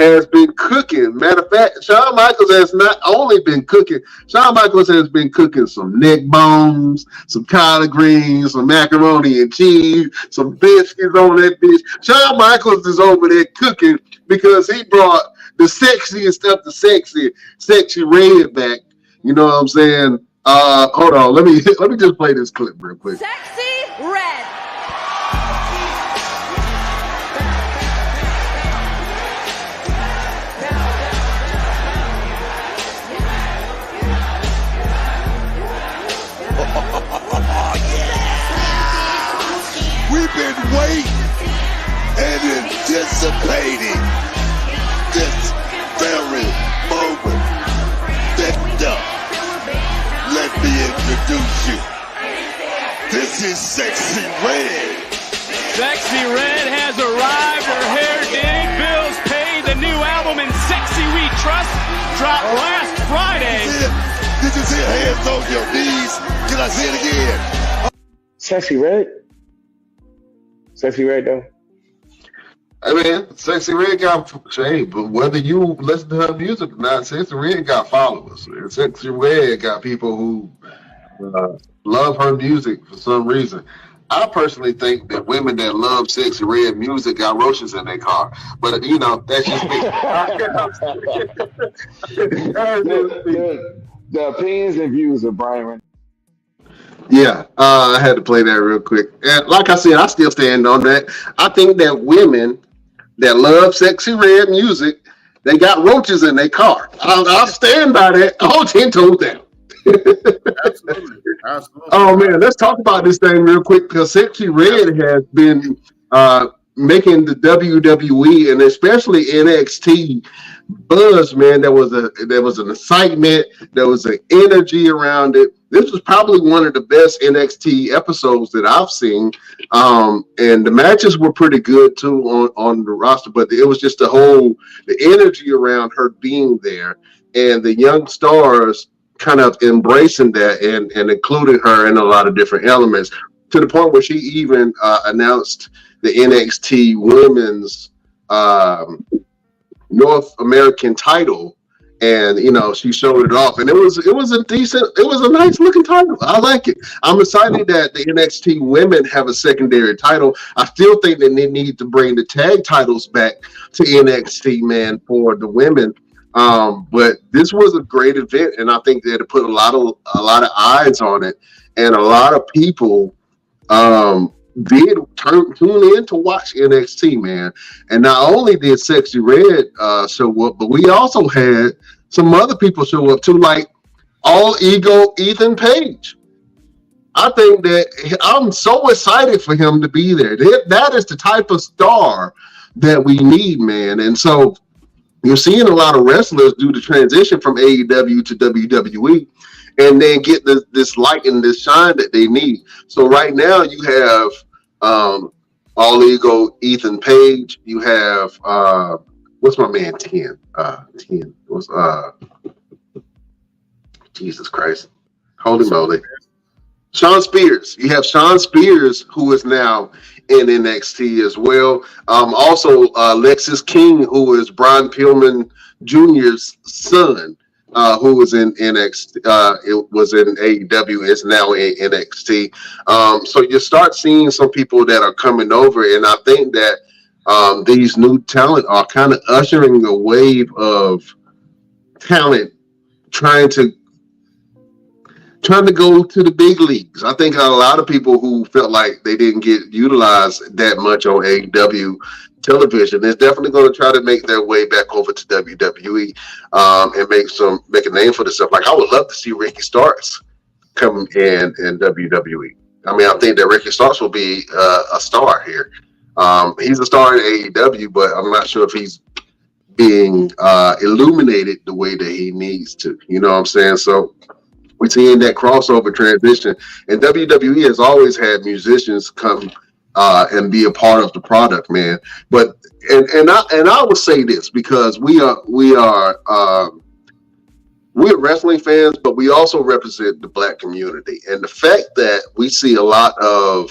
has been cooking. Matter of fact, Shawn Michaels has not only been cooking, Shawn Michaels has been cooking some neck bones, some collard greens, some macaroni and cheese, some biscuits on that bitch. Shawn Michaels is over there cooking because he brought the sexiest stuff, the sexy red back. You know what I'm saying? Hold on, let me just play this clip real quick. Sexy Red. We've been waiting and anticipating this very moment. Let me introduce you. This is Sexy Red. Sexy Red has arrived. Her hair did. Bills paid. The new album in Sexy We Trust dropped last Friday. Did you see hands on your knees? Can I see it again? Sexy Red? Sexy Red, though. I mean, Sexy Red got, hey, but whether you listen to her music or not, Sexy Red got followers. And Sexy Red got people who love her music for some reason. I personally think that women that love Sexy Red music got roaches in their car. But, you know, that's just me. The opinions and views of Brian. Yeah, I had to play that real quick. And like I said, I still stand on that. I think that women that love Sexy Red music, they got roaches in their car. I'll stand by that. I'll 10 toes down. Absolutely. Oh man, let's talk about this thing real quick because Sexy Red has been making the WWE and especially NXT buzz, man. There was an excitement, there was an energy around it. This was probably one of the best NXT episodes that I've seen. And the matches were pretty good too on the roster, but it was just the energy around her being there and the young stars kind of embracing that and including her in a lot of different elements to the point where she even announced the NXT Women's North American title, and you know she showed it off, and it was a nice looking title. I like it. I'm excited that the NXT Women have a secondary title. I still think that they need to bring the tag titles back to NXT, man, for the women. But this was a great event, and I think that it put a lot of eyes on it, and a lot of people did tune in to watch NXT, man. And not only did Sexy Red show up, but we also had some other people show up too, like All Ego Ethan Page. I think that I'm so excited for him to be there. That is the type of star that we need, man. And so you're seeing a lot of wrestlers do the transition from AEW to WWE and then get this light and this shine that they need. So right now you have All Ego Ethan Page. You have what's my man 10? 10 was Jesus Christ. Holy moly. Sean Spears. You have Sean Spears, who is now in NXT as well. Also, Lexis King, who is Brian Pillman Jr.'s son, who was in NXT. It was in AEW. Is now in NXT. So you start seeing some people that are coming over, and I think that these new talent are kind of ushering a wave of talent trying to go to the big leagues. I think a lot of people who felt like they didn't get utilized that much on AEW television is definitely going to try to make their way back over to WWE and make a name for themselves. Like I would love to see Ricky Starks come in WWE. I mean, I think that Ricky Starks will be a star here. He's a star in AEW, but I'm not sure if he's being illuminated the way that he needs to. You know what I'm saying? So we're seeing that crossover transition, and WWE has always had musicians come and be a part of the product, man. But and I would say this because we're wrestling fans, but we also represent the Black community, and the fact that we see a lot of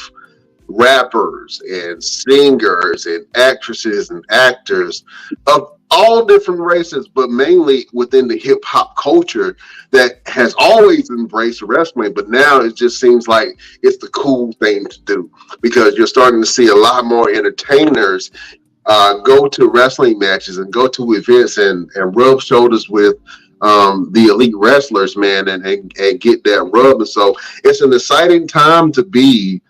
rappers and singers and actresses and actors of all different races, but mainly within the hip hop culture that has always embraced wrestling. But now it just seems like it's the cool thing to do because you're starting to see a lot more entertainers go to wrestling matches and go to events and rub shoulders with the elite wrestlers, man, and get that rub. And so it's an exciting time to be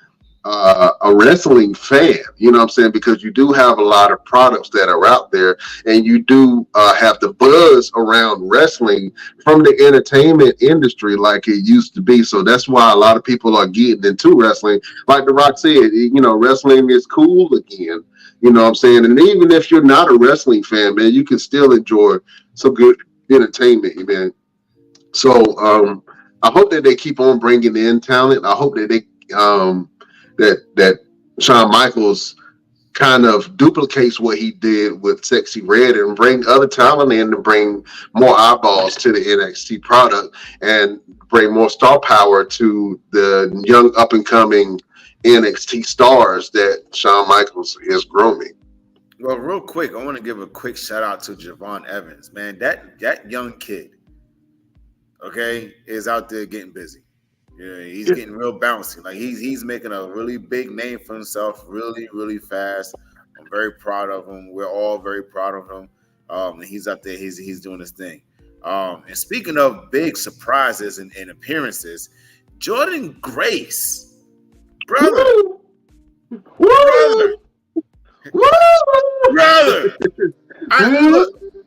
a wrestling fan, you know what I'm saying? Because you do have a lot of products that are out there, and you do have the buzz around wrestling from the entertainment industry like it used to be. So that's why a lot of people are getting into wrestling. Like The Rock said, you know, wrestling is cool again. You know what I'm saying? And even if you're not a wrestling fan, man, you can still enjoy some good entertainment, man. So I hope that they keep on bringing in talent. I hope that they that Shawn Michaels kind of duplicates what he did with Sexy Red and bring other talent in to bring more eyeballs to the NXT product and bring more star power to the young up and coming NXT stars that Shawn Michaels is grooming. Well, real quick, I want to give a quick shout out to Javon Evans, man. That young kid, okay, is out there getting busy. Yeah, he's getting real bouncy. Like he's making a really big name for himself, really, really fast. I'm very proud of him. We're all very proud of him. And he's up there. He's doing his thing. And speaking of big surprises and appearances, Jordan Grace, brother.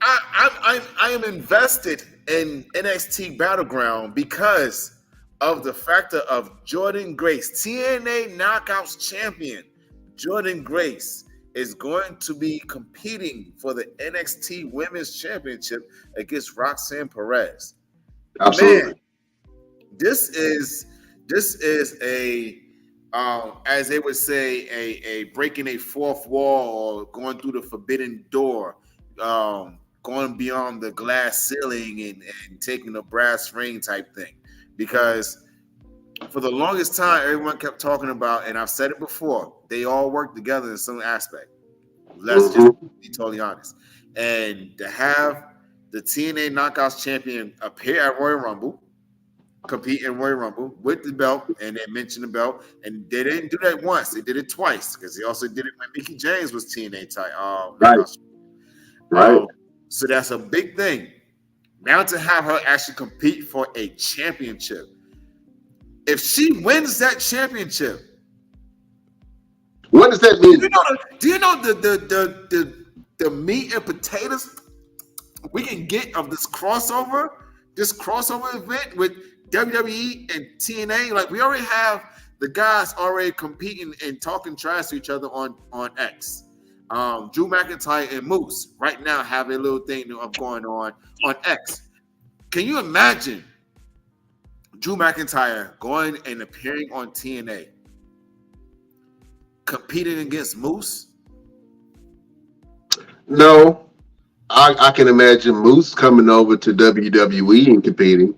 I am invested in NXT Battleground because of the factor of Jordan Grace, TNA Knockouts champion. Jordan Grace is going to be competing for the NXT Women's Championship against Roxanne Perez. Absolutely. Man, this is a as they would say, a breaking a fourth wall or going through the forbidden door, going beyond the glass ceiling and taking a brass ring type thing. Because for the longest time, everyone kept talking about, and I've said it before, they all work together in some aspect. Let's just be totally honest. And to have the TNA Knockouts champion appear at Royal Rumble, compete in Royal Rumble with the belt, and they mentioned the belt, and they didn't do that once; they did it twice because they also did it when Mickie James was TNA title. Right. So that's a big thing. Now to have her actually compete for a championship, if she wins that championship, what does that mean? Do you know the meat and potatoes we can get of this crossover event with WWE and TNA? Like, we already have the guys already competing and talking trash to each other on X. Drew McIntyre and Moose right now have a little thing going on X. Can you imagine Drew McIntyre going and appearing on TNA, competing against Moose? No, I can imagine Moose coming over to WWE and competing.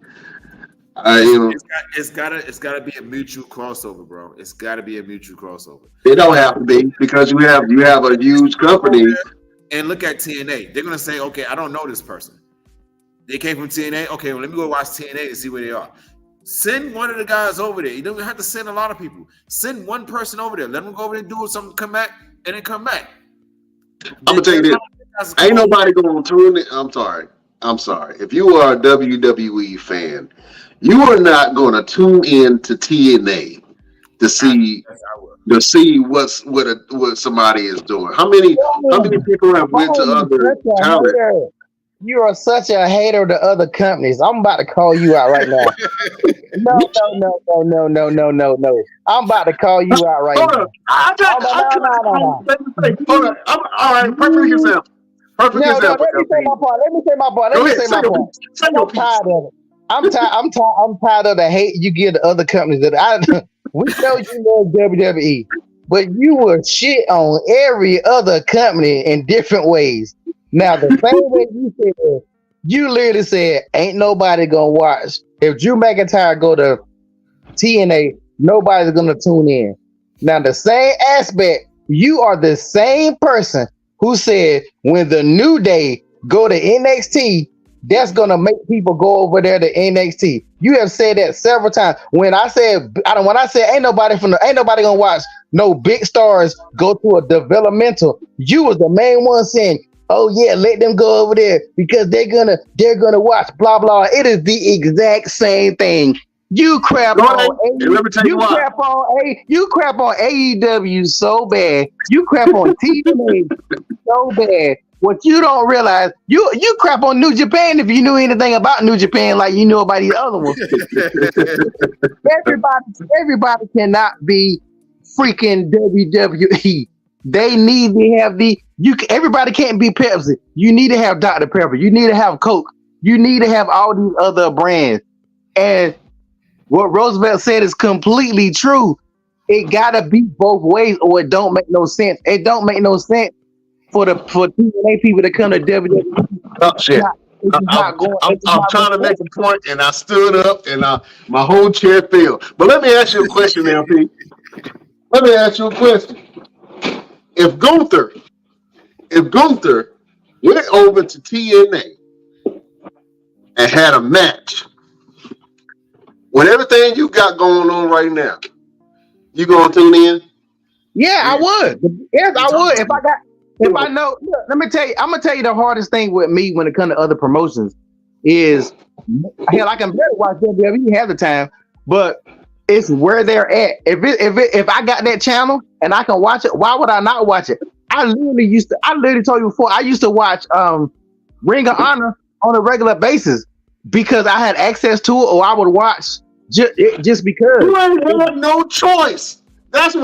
It's gotta be a mutual crossover, bro. It's gotta be a mutual crossover. It don't have to be because you have a huge company. And look at TNA. They're gonna say, okay, I don't know this person. They came from TNA. Okay, well, let me go watch TNA and see where they are. Send one of the guys over there. You don't have to send a lot of people. Send one person over there. Let them go over there and do something, come back, and then come back. I'm gonna tell you this. Ain't nobody gonna tune in. I'm sorry. If you are a WWE fan, you are not gonna tune in to TNA to see what somebody is doing. How many people have went to other talent? You are such a hater of the other companies. I'm about to call you out right now. No. I'm about to call you out right now. Hold on. All right. Perfect example. Let me say my part. I'm tired of the hate you give to other companies. We know you love WWE, but you will shit on every other company in different ways. Now, the same way you said, you literally said, ain't nobody gonna watch. If Drew McIntyre go to TNA, nobody's gonna tune in. Now, the same aspect, you are the same person who said when the New Day go to NXT, that's gonna make people go over there to NXT. You have said that several times. When I said ain't nobody gonna watch no big stars go to a developmental, you was the main one saying, oh yeah, let them go over there because they're gonna watch blah blah. It is the exact same thing. You crap on AEW so bad. You crap on TNA so bad. What you don't realize, you crap on New Japan if you knew anything about New Japan like you knew about these other ones. Everybody cannot be freaking WWE. They need to have everybody can't be Pepsi. You need to have Dr. Pepper. You need to have Coke. You need to have all these other brands. And what Roosevelt said is completely true. It gotta be both ways, or it don't make no sense. It don't make no sense for TNA people to come to WWE. Oh shit! I'm trying to make a point, and I stood up, and my whole chair fell. But let me ask you a question, LP. Let me ask you a question. If Gunther went over to TNA and had a match with everything you got going on right now, you gonna tune in? Yeah, I would. Yes, I would. If I know, look, let me tell you, I'm gonna tell you the hardest thing with me when it comes to other promotions is, hell, I can barely watch WWE half the time, but it's where they're at. If I got that channel and I can watch it, why would I not watch it? I literally told you before, I used to watch Ring of Honor on a regular basis because I had access to it, or I would watch just because. You ain't had no choice. That's why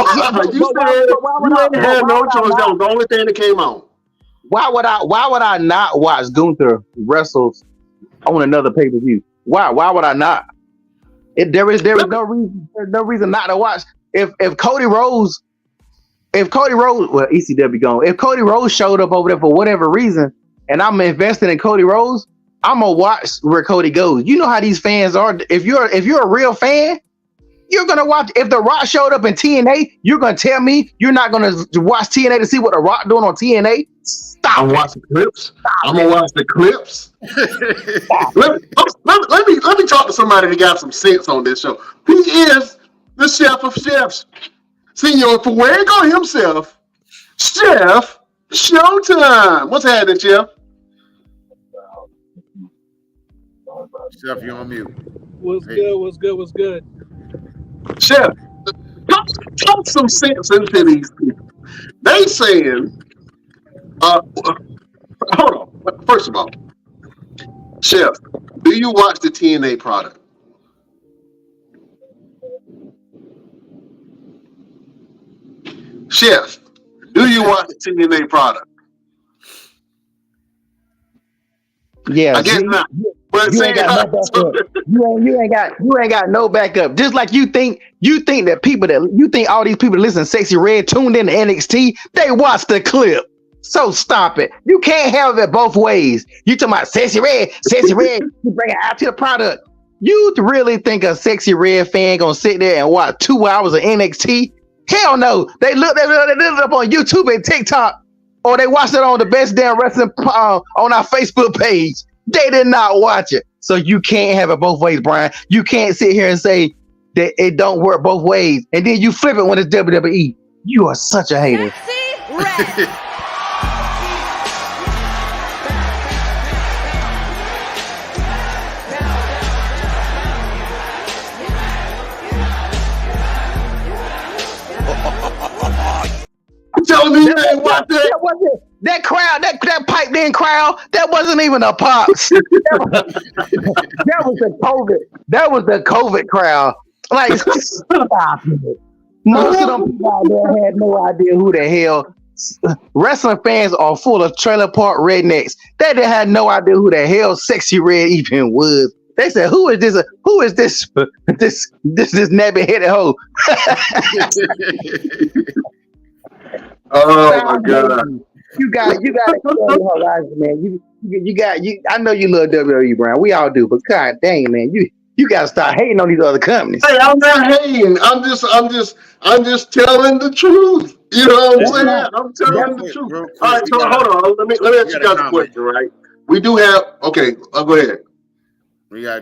you ain't had no choice. That was the only thing that came on. Why would I not watch Gunther wrestles on another pay-per-view? Why would I not? There is no reason not to watch. If Cody Rhodes, well, ECW gone. If Cody Rhodes showed up over there for whatever reason, and I'm invested in Cody Rhodes, I'm gonna watch where Cody goes. You know how these fans are. If you're a real fan, you're gonna watch. If The Rock showed up in TNA, you're gonna tell me you're not gonna watch TNA to see what The Rock doing on TNA? Stop. I'm watching clips. I'm gonna watch the clips. let me talk to somebody that got some sense on this show. He is the chef of chefs, Senor Fuego himself, Chef Showtime. What's happening, Chef? Chef, you're on mute. What's good? Chef, talk some sense into these people. They saying, hold on. First of all, Chef, do you watch the TNA product? Chef, do you watch the TNA product? Yeah, I guess not. But you ain't got no backup. You ain't got no backup. Just like you think that all these people that listen to Sexy Red tuned in to NXT, they watch the clip. So stop it. You can't have it both ways. You talking about Sexy Red, you bring it out to the product. You really think a Sexy Red fan gonna sit there and watch 2 hours of NXT? Hell no. They look up on YouTube and TikTok, or they watch it on the Best Damn Wrestling on our Facebook page. They did not watch it. So you can't have it both ways, Brian. You can't sit here and say that it don't work both ways, and then you flip it when it's WWE. You are such a hater. Sexy Red. You telling me you ain't watch that? That crowd, that piped in crowd, that wasn't even a Pops. that was the COVID. That was the COVID crowd. Like, stop it. Most of them people out there had no idea who the hell. Wrestling fans are full of trailer park rednecks. They had no idea who the hell Sexy Red even was. They said, "Who is this? Who is this? This nappy headed hoe?" Oh my God! You got to horizon, man. You. I know you love WWE, Brian. We all do, but God dang, man, you got to start hating on these other companies. Hey, I'm not hating. I'm just telling the truth. You know what I'm saying? I'm telling the truth. All right, so hold on. Let me ask you guys a question, right? we do have. Okay, I'll go ahead.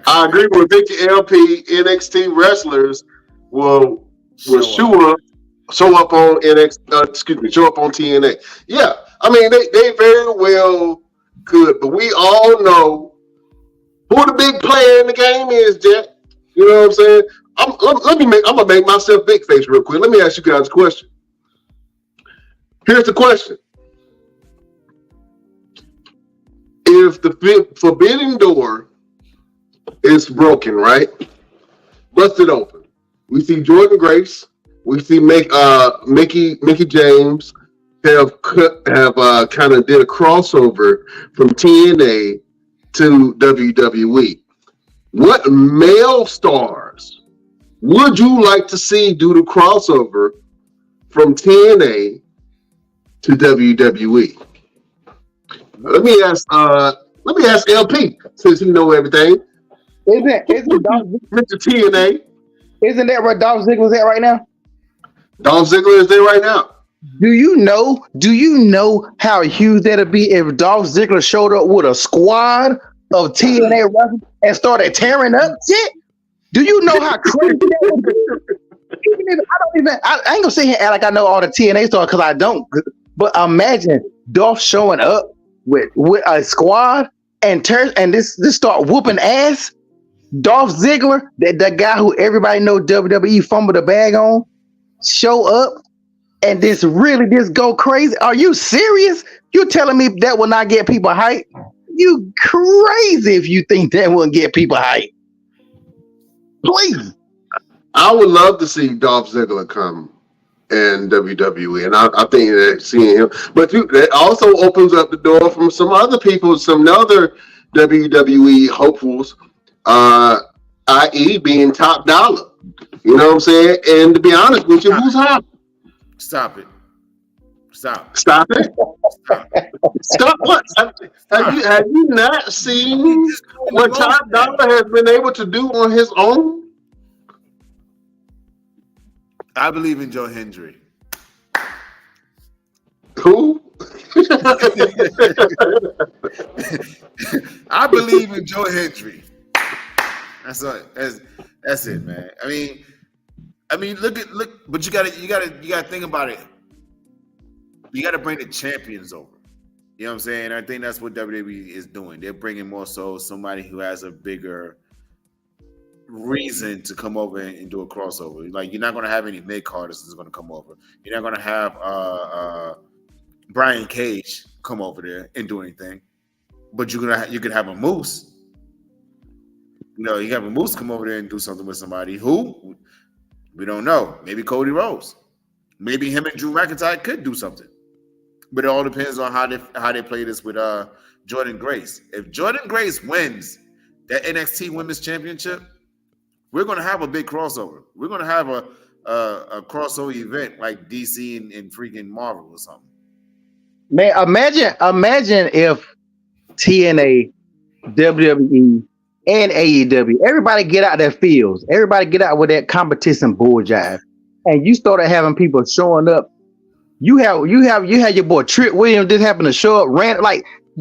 I agree with Vicky LP. NXT wrestlers will show up on show up on TNA. Yeah, I mean they very well could, but we all know who the big player in the game is, Jack. You know what I'm saying? I'm gonna make myself big face real quick. Let me ask you guys a question. Here's the question: if the forbidden door is broken, right? Busted open. We see Jordan Grace. We see Mickey James have kind of did a crossover from TNA to WWE. What male stars would you like to see do the crossover from TNA to WWE? Let me ask LP since he know everything. Isn't Dolph Mr. TNA? Isn't that where Dolph Ziggler's at right now? Dolph Ziggler is there right now. Do you know how huge that'd be if Dolph Ziggler showed up with a squad of TNA wrestlers and started tearing up shit? Do you know how crazy that would be? Even if I ain't gonna sit here and act like I know all the TNA stars because I don't. But imagine Dolph showing up with a squad and this start whooping ass. Dolph Ziggler, that guy who everybody know WWE fumbled the bag on, show up and this go crazy. Are you serious? You telling me that will not get people hyped? You crazy if you think that wouldn't get people hyped. Please. I would love to see Dolph Ziggler come in WWE, and I think that seeing him, but that also opens up the door from some other people, some other WWE hopefuls, i.e. being Top Dollar. You know what I'm saying? And to be honest with you, who's hot? Stop it. Stop it. Stop what? Have you not seen what Top Dollar has been able to do on his own? I believe in Joe Hendry. Who? I believe in Joe Hendry. That's it, man. I mean, look, but you gotta think about it. You gotta bring the champions over. You know what I'm saying? I think that's what WWE is doing. They're bringing more so somebody who has a bigger reason to come over and do a crossover. Like, you're not gonna have any mid-carders that's gonna come over. You're not gonna have Brian Cage come over there and do anything. But you could have a Moose. You know, you have a Moose come over there and do something with somebody who we don't know. Maybe Cody Rhodes. Maybe him and Drew McIntyre could do something. But it all depends on how they play this with Jordan Grace. If Jordan Grace wins that NXT Women's Championship, we're going to have a big crossover. We're going to have a crossover event like DC and freaking Marvel or something. Man, imagine if TNA, WWE, and AEW, everybody get out their fields. Everybody get out with that competition bull jive. And you started having people showing up. You had your boy Trick Williams just happened to show up,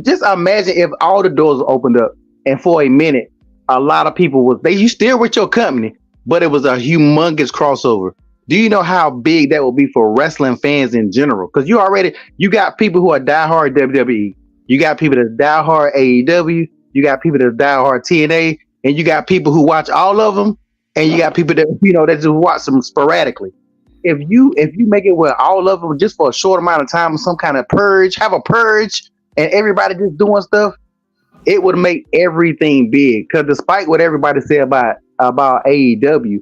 just imagine if all the doors opened up and for a minute, a lot of people you still with your company, but it was a humongous crossover. Do you know how big that will be for wrestling fans in general? Because you got people who are diehard WWE, you got people that diehard AEW, you got people that diehard TNA, and you got people who watch all of them, and you got people that that just watch them sporadically. If you make it where all of them just for a short amount of time, some kind of purge, have a purge, and everybody just doing stuff, it would make everything big. Because despite what everybody said about AEW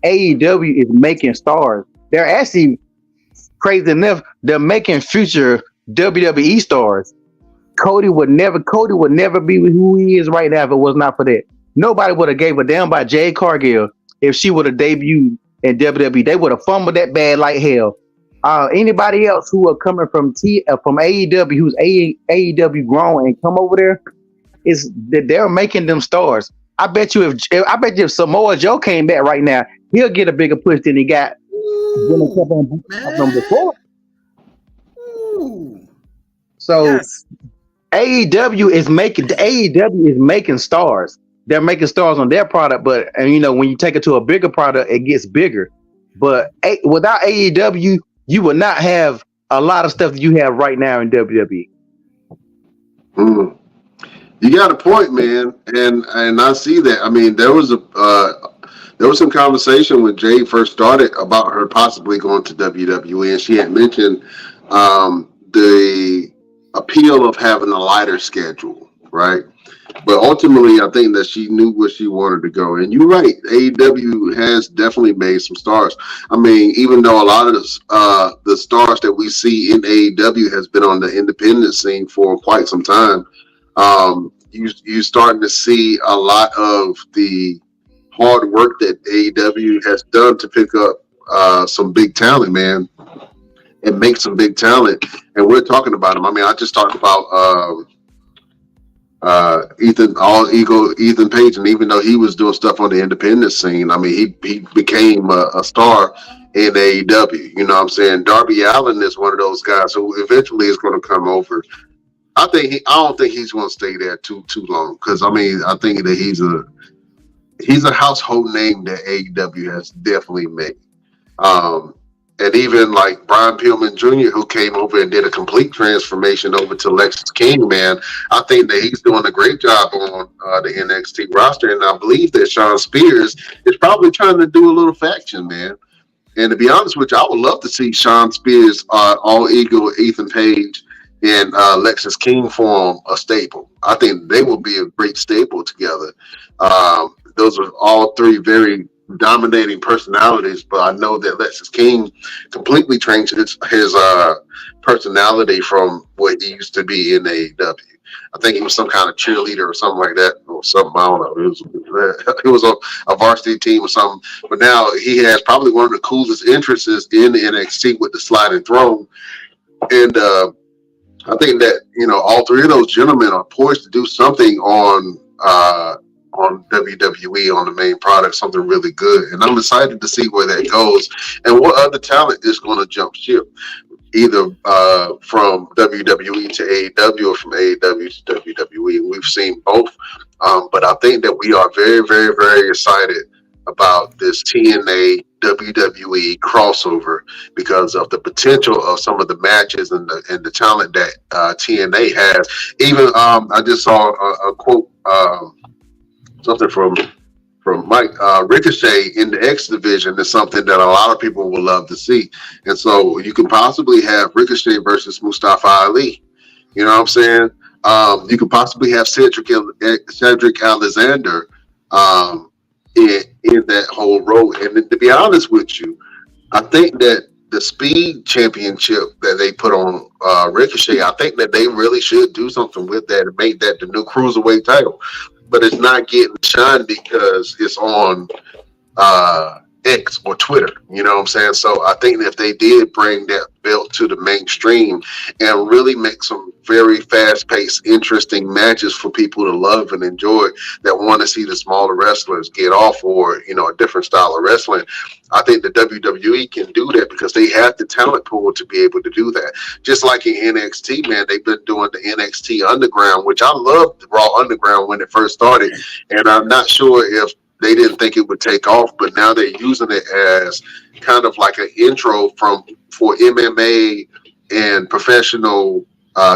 is making stars. They're actually crazy enough. They're making future WWE stars. Cody would never be who he is right now if it was not for that. Nobody would have gave a damn about Jade Cargill if she would have debuted in WWE. They would have fumbled that bad like hell. Anybody else who are coming from AEW, who's AEW grown and come over there, is that they're making them stars. I bet you if Samoa Joe came back right now, he'll get a bigger push than he got before. So, AEW is making stars. They're making stars on their product, and you know, when you take it to a bigger product, it gets bigger. But without AEW, you would not have a lot of stuff that you have right now in WWE. You got a point, man, and I see that. I mean, there was some conversation when Jade first started about her possibly going to WWE, and she had mentioned the appeal of having a lighter schedule, right? But ultimately, I think that she knew where she wanted to go. And you're right, AEW has definitely made some stars. I mean, even though a lot of the stars that we see in AEW has been on the independent scene for quite some time, you're starting to see a lot of the hard work that AEW has done to pick up some big talent, man, and make some big talent. And we're talking about them. I mean, I just talked about Ethan Page, and even though he was doing stuff on the independent scene, I mean, he became a star in AEW. You know what I'm saying? Darby Allin is one of those guys who eventually is going to come over. I don't think he's going to stay there too long, because I mean, I think that he's a household name that AEW has definitely made. And even like Brian Pillman Jr., who came over and did a complete transformation over to Lexis King, man, I think that he's doing a great job on the NXT roster. And I believe that Sean Spears is probably trying to do a little faction, man. And to be honest with you, I would love to see Sean Spears, All Eagle, Ethan Page, and Lexis King form a stable. I think they will be a great stable together. Those are all three very dominating personalities, but I know that Lexis King completely changed his personality from what he used to be in AEW. I think he was some kind of cheerleader or something like that, or something. I don't know. It was a varsity team or something. But now he has probably one of the coolest entrances in NXT with the sliding throne. And I think that, you know, all three of those gentlemen are poised to do something on WWE, on the main product, something really good. And I'm excited to see where that goes and what other talent is going to jump ship, either from WWE to AEW or from AEW to WWE. We've seen both, but I think that we are very, very, very excited about this TNA WWE crossover because of the potential of some of the matches and the talent that TNA has. Even I just saw a quote, something from Mike, Ricochet in the X division is something that a lot of people would love to see. And so you can possibly have Ricochet versus Mustafa Ali. You know what I'm saying? You could possibly have Cedric Alexander in that whole role. And to be honest with you, I think that the Speed Championship that they put on Ricochet, I think that they really should do something with that and make that the new Cruiserweight title. But it's not getting shine because it's on X or Twitter. You know what I'm saying? So I think that if they did bring that belt to the mainstream and really make some very fast-paced, interesting matches for people to love and enjoy, that want to see the smaller wrestlers get off, or, you know, a different style of wrestling, I think the WWE can do that because they have the talent pool to be able to do that. Just like in NXT, man, they've been doing the NXT Underground, which I loved the Raw Underground when it first started, and I'm not sure if they didn't think it would take off, but now they're using it as kind of like an intro for MMA and professional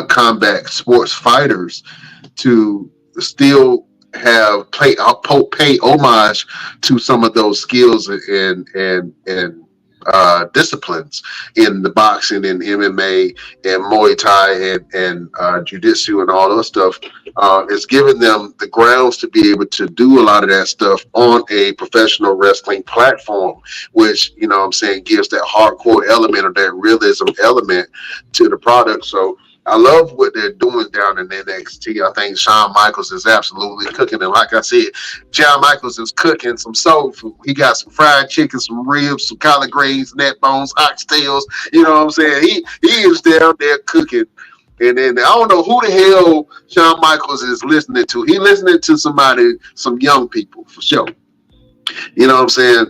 combat sports fighters to still have pay homage to some of those skills and disciplines in the boxing and MMA and Muay Thai and jiu-jitsu and all that stuff. It's giving them the grounds to be able to do a lot of that stuff on a professional wrestling platform, which, you know what I'm saying, gives that hardcore element or that realism element to the product. So I love what they're doing down in NXT. I think Shawn Michaels is absolutely cooking. And like I said, Shawn Michaels is cooking some soul food. He got some fried chicken, some ribs, some collard greens, neck bones, oxtails. You know what I'm saying? He is down there cooking. And then I don't know who the hell Shawn Michaels is listening to. He listening to somebody, some young people for sure. You know what I'm saying?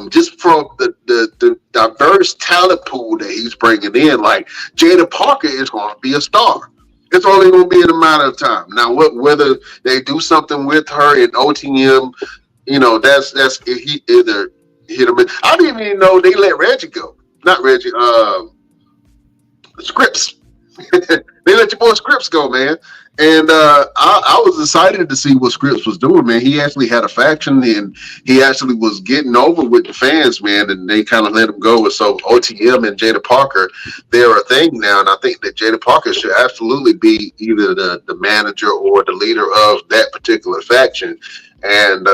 Just from the diverse talent pool that he's bringing in, like Jada Parker is going to be a star. It's only going to be in a matter of time. Now, whether they do something with her in OTM, that's he either hit him. I didn't even know they let Reggie go. Not Reggie. Scripps. They let your boy Scripps go, man. And I was excited to see what Scripps was doing, man. He actually had a faction, and he actually was getting over with the fans, man, and they kind of let him go. And so OTM and Jada Parker, they're a thing now, and I think that Jada Parker should absolutely be either the manager or the leader of that particular faction. And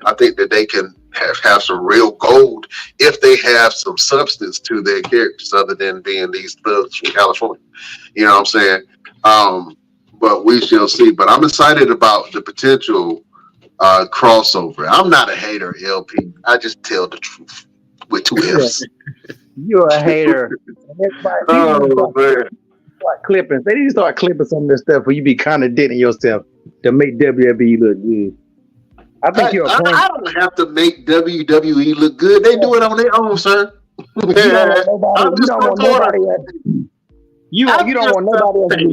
I think that they can have some real gold if they have some substance to their characters other than being these thugs from California. You know what I'm saying? But we shall see. But I'm excited about the potential crossover. I'm not a hater, LP. I just tell the truth with two F's. You're a hater. Start clipping. They need to start clipping some of this stuff where you be contradicting yourself to make WWE look good. I think you're. I don't have to make WWE look good. They do it on their own, sir. You don't want nobody else to do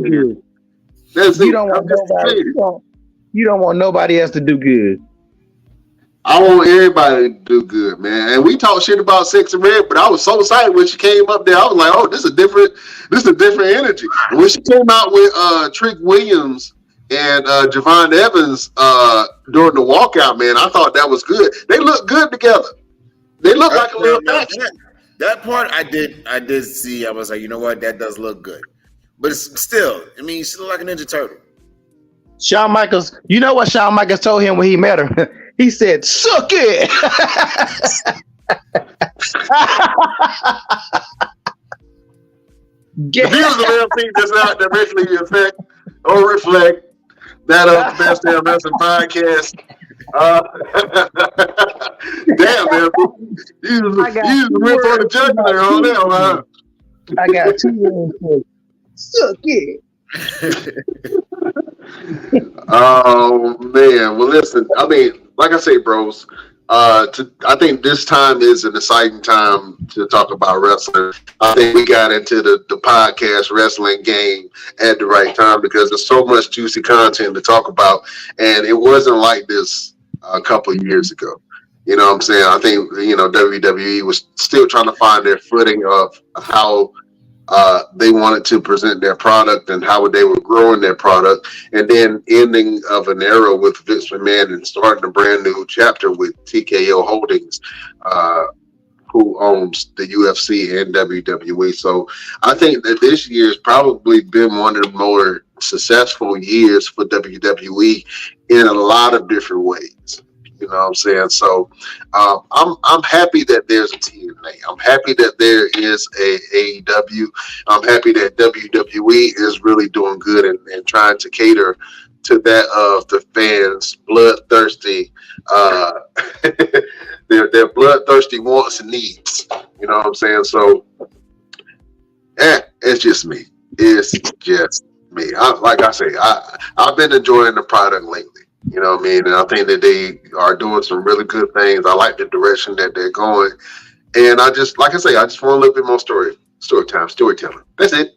good. You don't want nobody else to do good. I want everybody to do good, man. And we talk shit about Sexy Red, but I was so excited when she came up there. I was like, oh, this is a different energy. And when she came out with Trick Williams and Javon Evans during the walkout, man, I thought that was good. They look good together. They look like a little faction. That part I did see. I was like, you know what, that does look good. But it's still, I mean, she look like a Ninja Turtle. Shawn Michaels, you know what Shawn Michaels told him when he met her? He said, suck it. The views of LP does not directly affect or reflect that of the Best Damn Wrestling Podcast. Damn, man. You went for the judgment there on that one. I got 2 words. Suck it. Oh man, well listen, I mean, like I say, bros, I think this time is an exciting time to talk about wrestling. I think we got into the podcast wrestling game at the right time because there's so much juicy content to talk about, and it wasn't like this a couple of years ago. You know what I'm saying? I think WWE was still trying to find their footing of how they wanted to present their product and how they were growing their product, and then ending of an era with Vince McMahon and starting a brand new chapter with TKO Holdings, who owns the UFC and WWE. So I think that this year has probably been one of the more successful years for WWE in a lot of different ways. You know what I'm saying? So I'm happy that there's a TNA. I'm happy that there is a AEW. I'm happy that WWE is really doing good and trying to cater to that of the fans' bloodthirsty, their bloodthirsty wants and needs. You know what I'm saying? So, it's just me. It's just me. Like I say, I've been enjoying the product lately. You know what I mean? And I think that they are doing some really good things. I like the direction that they're going. And I just, like I say, I just want a little bit more storytelling. That's it.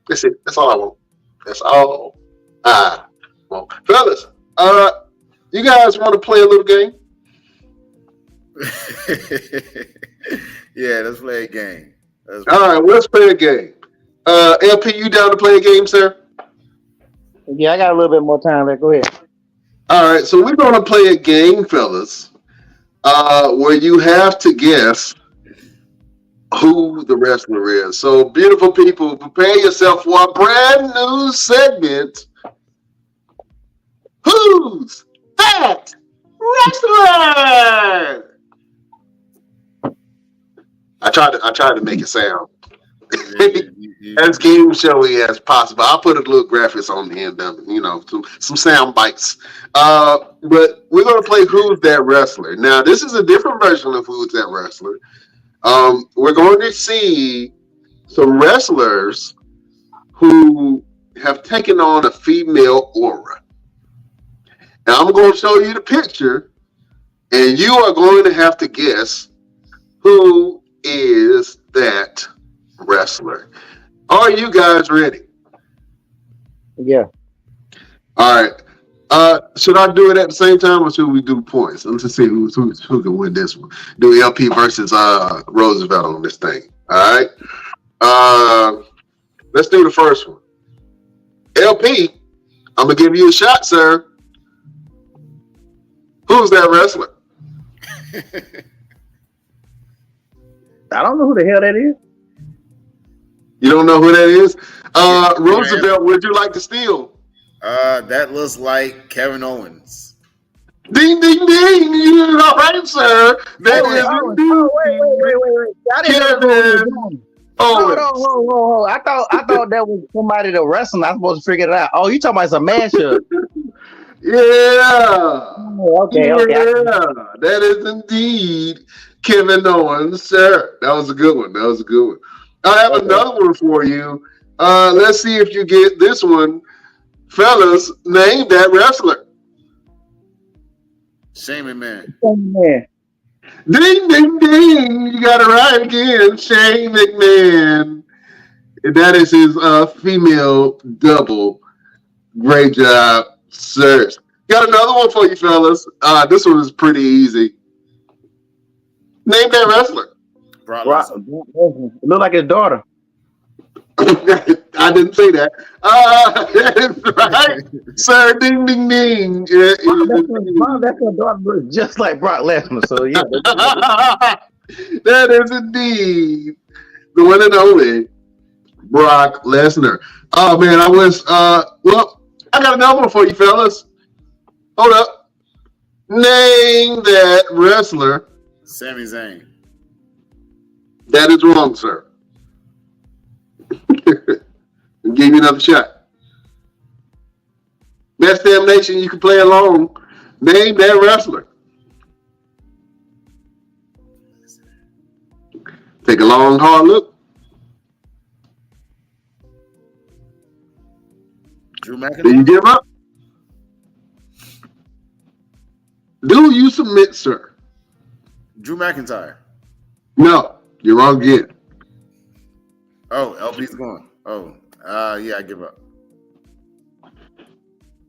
That's all I want. That's all I want. Fellas, you guys want to play a little game? Yeah, let's play a game. All right, let's play a game. LP, you down to play a game, sir? Yeah, I got a little bit more time. Go ahead. All right, so we're going to play a game, fellas, where you have to guess who the wrestler is. So, beautiful people, prepare yourself for a brand new segment. Who's that wrestler? I tried to make it sound as game showy as possible. I'll put a little graphics on the end of it, some sound bites. But we're going to play Who's That Wrestler. Now, this is a different version of Who's That Wrestler. We're going to see some wrestlers who have taken on a female aura. Now, I'm going to show you the picture, and you are going to have to guess who is that wrestler. Are you guys ready? Yeah. All right. Should I do it at the same time or should we do points? Let's just see who can win this one. Do LP versus Roosevelt on this thing. All right. Let's do the first one. LP, I'm gonna give you a shot, sir. Who's that wrestler? I don't know who the hell that is. You don't know who that is? Roosevelt, would you like to steal? That looks like Kevin Owens. Ding, ding, ding. You did it all right, sir. That is Wait. I didn't know. Oh, I thought that was somebody that wrestling. I'm supposed to figure it out. Oh, you talking about some matchup? Yeah. Okay. Yeah, that is indeed Kevin Owens, sir. That was a good one. I have another one for you. Let's see if you get this one. Fellas, name that wrestler. Shane McMahon. Ding, ding, ding. You got it right again. Shane McMahon. That is his female double. Great job, sir. Got another one for you, fellas. This one is pretty easy. Name that wrestler. Brock Lesnar. It looked like his daughter. I didn't say that. That is right, sir. Ding, ding, ding. That's her daughter looks just like Brock Lesnar. So yeah, that is indeed the one and only Brock Lesnar. Oh man, I got another one for you, fellas. Hold up. Name that wrestler. Sami Zayn. That is wrong, sir. I'll give you another shot. Best Damn Nation, you can play along. Name that wrestler. Take a long, hard look. Drew McIntyre. Do you give up? Do you submit, sir? Drew McIntyre. No, you're wrong again. Oh, LP's going. Oh, yeah, I give up.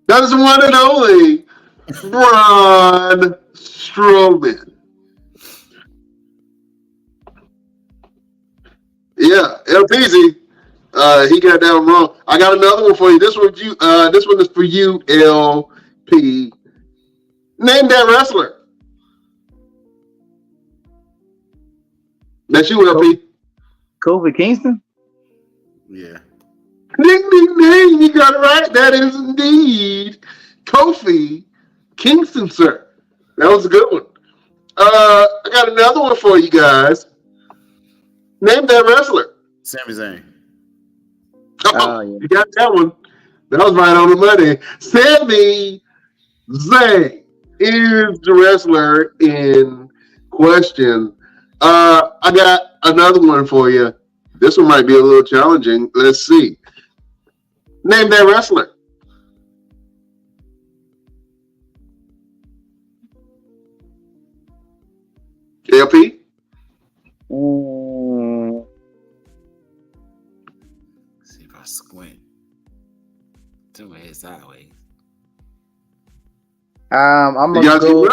That is the one and only Braun Strowman. Yeah, LPZ. He got that one wrong. I got another one for you. This one is for you, LP. Name that wrestler. That's you, LP. Kofi Kingston. Yeah. Ding, ding, ding. You got it right. That is indeed Kofi Kingston, sir. That was a good one. I got another one for you guys. Name that wrestler. Sami Zayn. Oh, yeah. You got that one. That was right on the money. Sami Zayn is the wrestler in question. I got another one for you. This one might be a little challenging. Let's see. Name that wrestler. LP? See if I squint. Turn my head sideways. I'm gonna go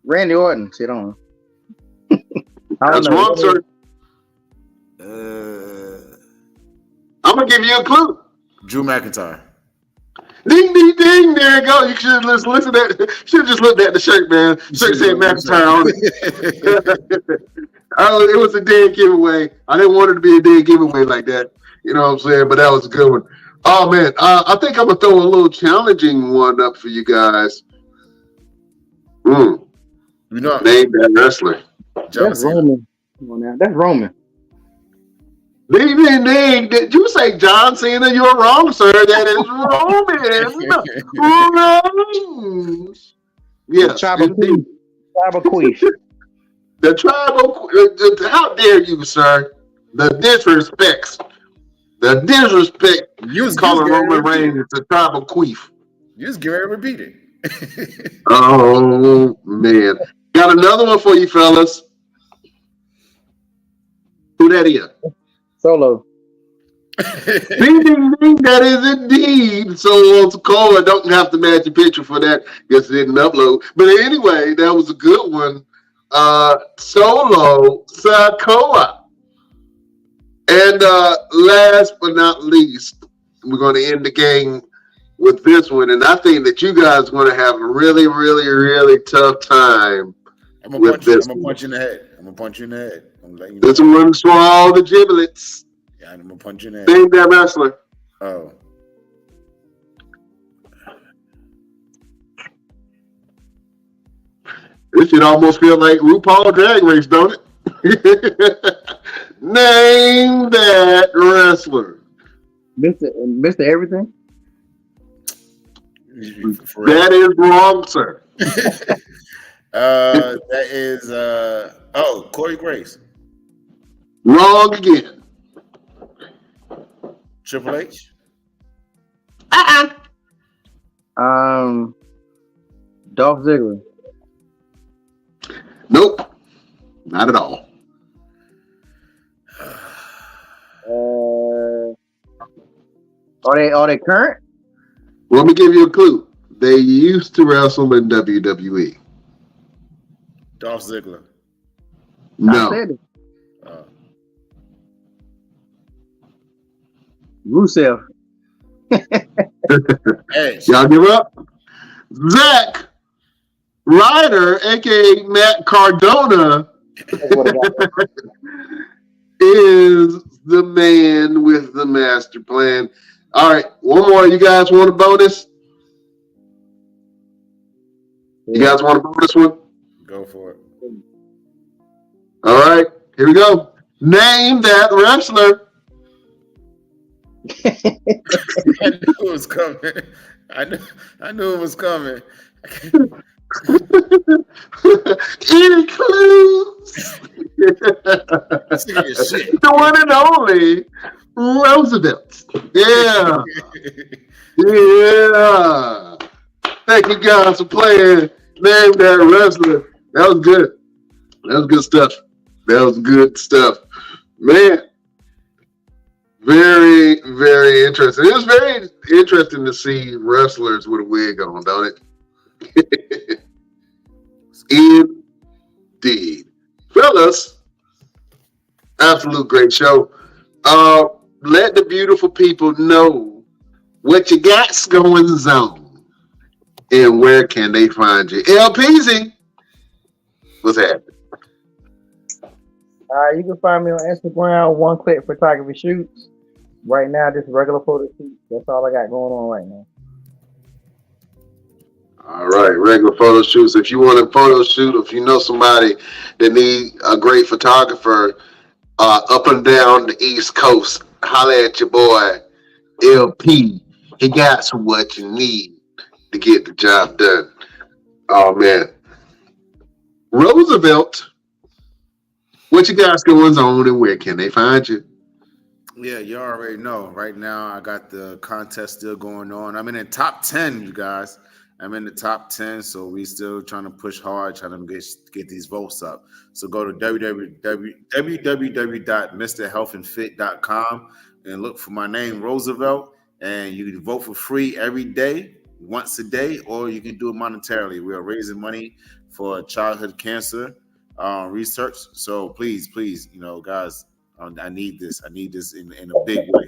Randy Orton. Sit on. That's wrong, sir. I'm gonna give you a clue. Drew McIntyre. Ding, ding, ding! There you go. You should have listened at. Should have just looked at the shirt, man. Shirt said McIntyre on it. It was a dead giveaway. I didn't want it to be a dead giveaway like that. You know what I'm saying? But that was a good one. Oh man, I think I'm gonna throw a little challenging one up for you guys. You know, name that wrestler. That's Roman. Come on now. That's Roman. Ding, ding, ding. Did you say John Cena? You're wrong, sir. That is Roman. Yes. Tribal queen. The tribal. How dare you, sir? The disrespect. The disrespect. You was calling Roman Reigns a tribal queef. You just get ready to repeat it. Oh man. Got another one for you, fellas. Who that is? Solo. Ding, ding, ding, that is indeed. So Cola don't have to match a picture for that. Guess it didn't upload. But anyway, that was a good one. Solo Sikoa. And last but not least, we're going to end the game with this one. And I think that you guys are going to have a really, really, really tough time with this. I'm going to punch you in the head. I'm going to punch you in the head. I'm letting you This know. one's for all the giblets. Yeah, I'm going to punch you in the head. Name that wrestler. Oh. This should almost feel like RuPaul Drag Race, don't it? Name that wrestler. Mr. Everything. That is wrong, sir. That is Corey Grace. Wrong again. Triple H. Dolph Ziggler. Nope. Not at all. Are they current? Well, let me give you a clue. They used to wrestle in WWE. Dolph Ziggler. I No. said it. Rusev. Hey, Y'all give up? Zack Ryder, aka Matt Cardona, is the man with the master plan. All right, one more. You guys want a bonus? You guys want a bonus one? go for it. All right, here we go. Name that wrestler. I knew it was coming. I knew it was coming. Any clues? Shit. The one and only Roosevelt. Yeah. Yeah. Thank you guys for playing. Name that wrestler. That was good. That was good stuff. That was good stuff. Man. Very, very interesting. It was very interesting to see wrestlers with a wig on, don't it? Indeed. Fellas, absolute great show. Let the beautiful people know what you got going on and where can they find you. LPZ, what's happening? You can find me on Instagram, One Click Photography Shoots. Right now, just regular photo shoots. That's all I got going on right now. All right, regular photo shoots. If you want a photo shoot, if you know somebody that need a great photographer up and down the East Coast, holla at your boy LP. He got what you need to get the job done. Oh man, Roosevelt, what you guys going on and where can they find you? Yeah, you already know. Right now, I got the contest still going on. I'm in the top 10, you guys. I'm in the top 10, so we still trying to push hard, trying to get these votes up. So go to www.mrhealthandfit.com and look for my name, Roosevelt, and you can vote for free every day, once a day, or you can do it monetarily. We are raising money for childhood cancer research. So please, guys, I need this. I need this in a big way.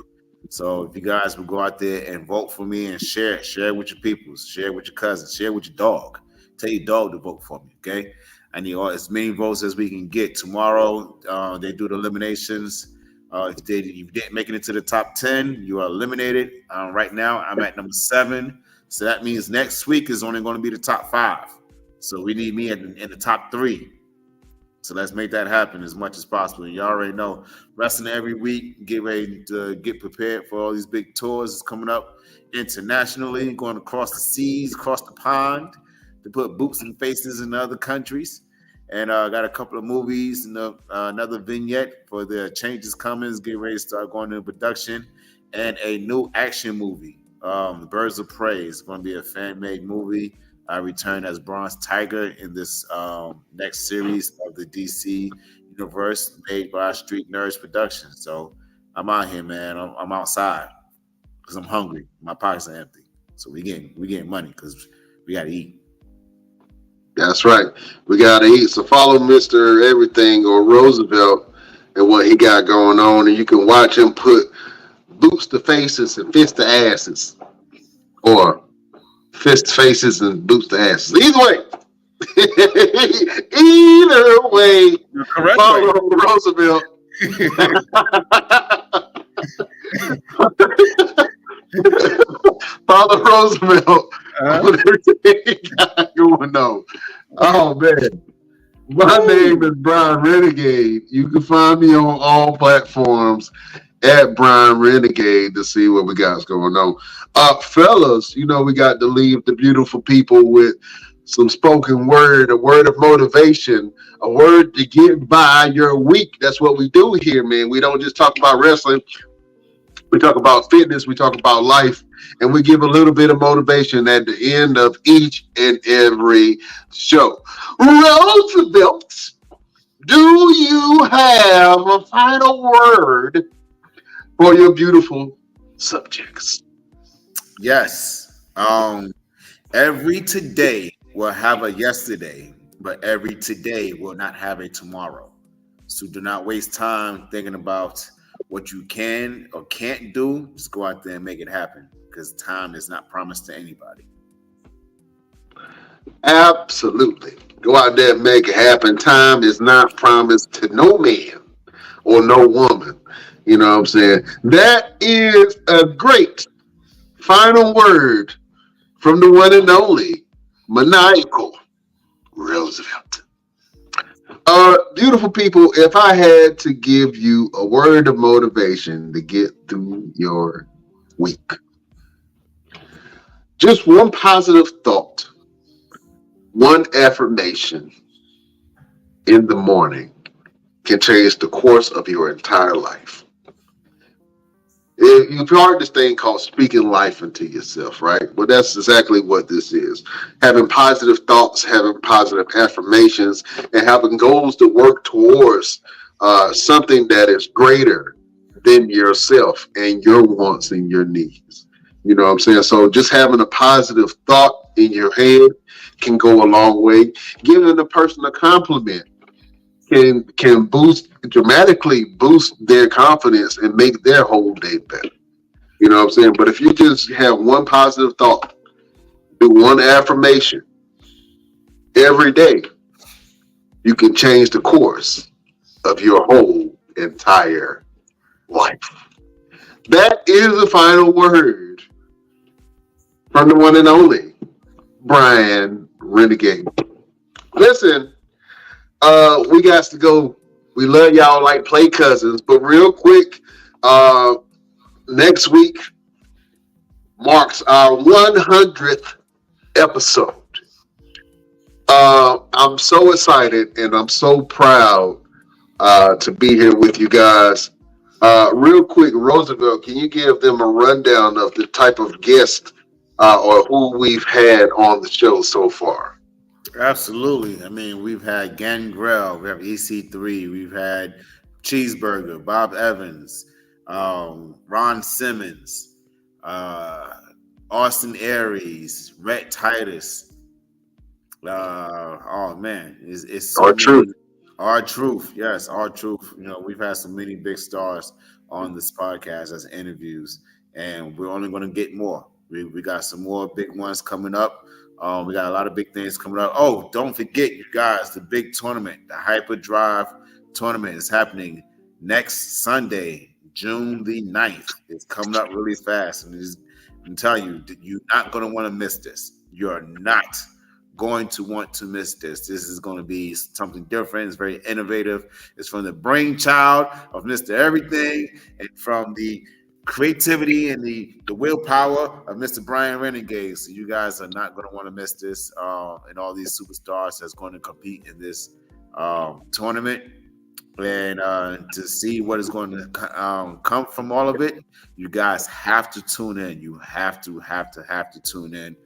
So if you guys will go out there and vote for me and share it with your people, share it with your cousins, share it with your dog. Tell your dog to vote for me, okay? I need as many votes as we can get. Tomorrow, they do the eliminations. If you didn't make it into the top 10, you are eliminated. Right now, I'm at number 7. So that means next week is only going to be the top 5. So we need me in the top 3. So let's make that happen as much as possible. You already know, wrestling every week. Get ready to get prepared for all these big tours that's coming up internationally, going across the seas, across the pond, to put boots and faces in other countries. And I got a couple of movies and another vignette for the Changes Coming. Get ready to start going into production. And a new action movie, The Birds of Prey. It's going to be a fan-made movie. I return as Bronze Tiger in this next series of the DC universe made by Street Nerds Productions. So I'm out here, man. I'm outside because I'm hungry. My pockets are empty. So we getting money because we got to eat. That's right. We got to eat. So follow Mr. Everything or Roosevelt and what he got going on. And you can watch him put boots to faces and fists to asses. Or fist to faces and boots to asses. Either way. Either way. Correct. Follow Roosevelt. Father Roosevelt on everything he got going on. Oh man. My name is Brian Renegade. You can find me on all platforms at Brian Renegade to see what we got going on. Fellas, we got to leave the beautiful people with some spoken word, a word of motivation, a word to get by your week. That's what we do here, man. We don't just talk about wrestling. We talk about fitness. We talk about life. And we give a little bit of motivation at the end of each and every show. Roosevelt, do you have a final word for your beautiful subjects? Yes. Every today will have a yesterday, but every today will not have a tomorrow. So do not waste time thinking about what you can or can't do. Just go out there and make it happen, because time is not promised to anybody. Absolutely. Go out there and make it happen. Time is not promised to no man or no woman. You know what I'm saying? That is a great final word from the one and only Maniacal Roosevelt. Beautiful people, if I had to give you a word of motivation to get through your week, just one positive thought, one affirmation in the morning can change the course of your entire life. You've heard this thing called speaking life into yourself, right? Well, that's exactly what this is. Having positive thoughts, having positive affirmations, and having goals to work towards something that is greater than yourself and your wants and your needs. You know what I'm saying? So just having a positive thought in your head can go a long way. Giving a person a compliment can dramatically boost their confidence and make their whole day better. You know what I'm saying? But if you just have one positive thought, do one affirmation every day, you can change the course of your whole entire life. That is the final word from the one and only Brian Renegade. Listen, we got to go. We love y'all like play cousins, but real quick, next week marks our 100th episode. I'm so excited and I'm so proud to be here with you guys. Real quick, Roosevelt, can you give them a rundown of the type of guest or who we've had on the show so far? Absolutely. I mean, we've had Gangrel, we have EC3, we've had Cheeseburger, Bob Evans, Ron Simmons, Austin Aries, Rhett Titus. Oh man, it's so R-Truth. R-Truth, yes, R-Truth. We've had so many big stars on this podcast as interviews, and we're only going to get more. We got some more big ones coming up. We got a lot of big things coming up. Oh, don't forget, you guys, the big tournament, the Hyperdrive tournament is happening next Sunday, June the 9th. It's coming up really fast. And I'm telling you, you're not going to want to miss this. You're not going to want to miss this. This is going to be something different. It's very innovative. It's from the brainchild of Mr. Everything and from the creativity and the willpower of Mr. Brian Renegade. So you guys are not going to want to miss this, and all these superstars that's going to compete in this tournament. And to see what is going to come from all of it, you guys have to tune in. You have to tune in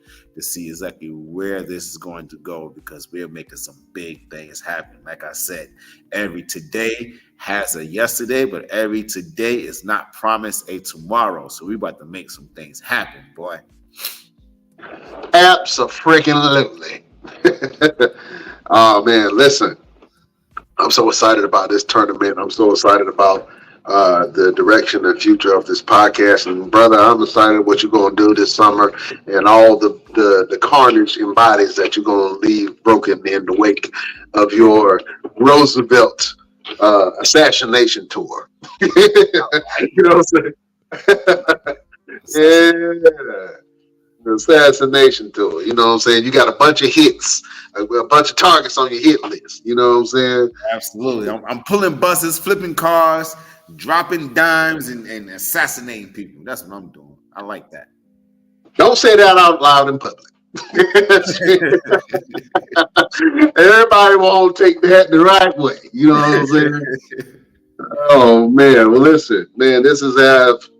to see exactly where this is going to go, because we're making some big things happen. Like I said, every today has a yesterday, but every today is not promised a tomorrow. So we about to make some things happen, boy. Abso-freaking-lutely. Oh man, listen. I'm so excited about this tournament. I'm so excited about the direction and future of this podcast. And brother, I'm excited what you're gonna do this summer and all the carnage and bodies that you're gonna leave broken in the wake of your Roosevelt assassination tour. You know what I'm saying? Yeah. The assassination tour. You know what I'm saying? You got a bunch of hits, a bunch of targets on your hit list. You know what I'm saying? Absolutely. I'm pulling buses, flipping cars, dropping dimes, and assassinating people. That's what I'm doing. I like that. Don't say that out loud in public. Everybody won't take that the right way. You know what I'm saying? Oh man. Well, listen, man, this has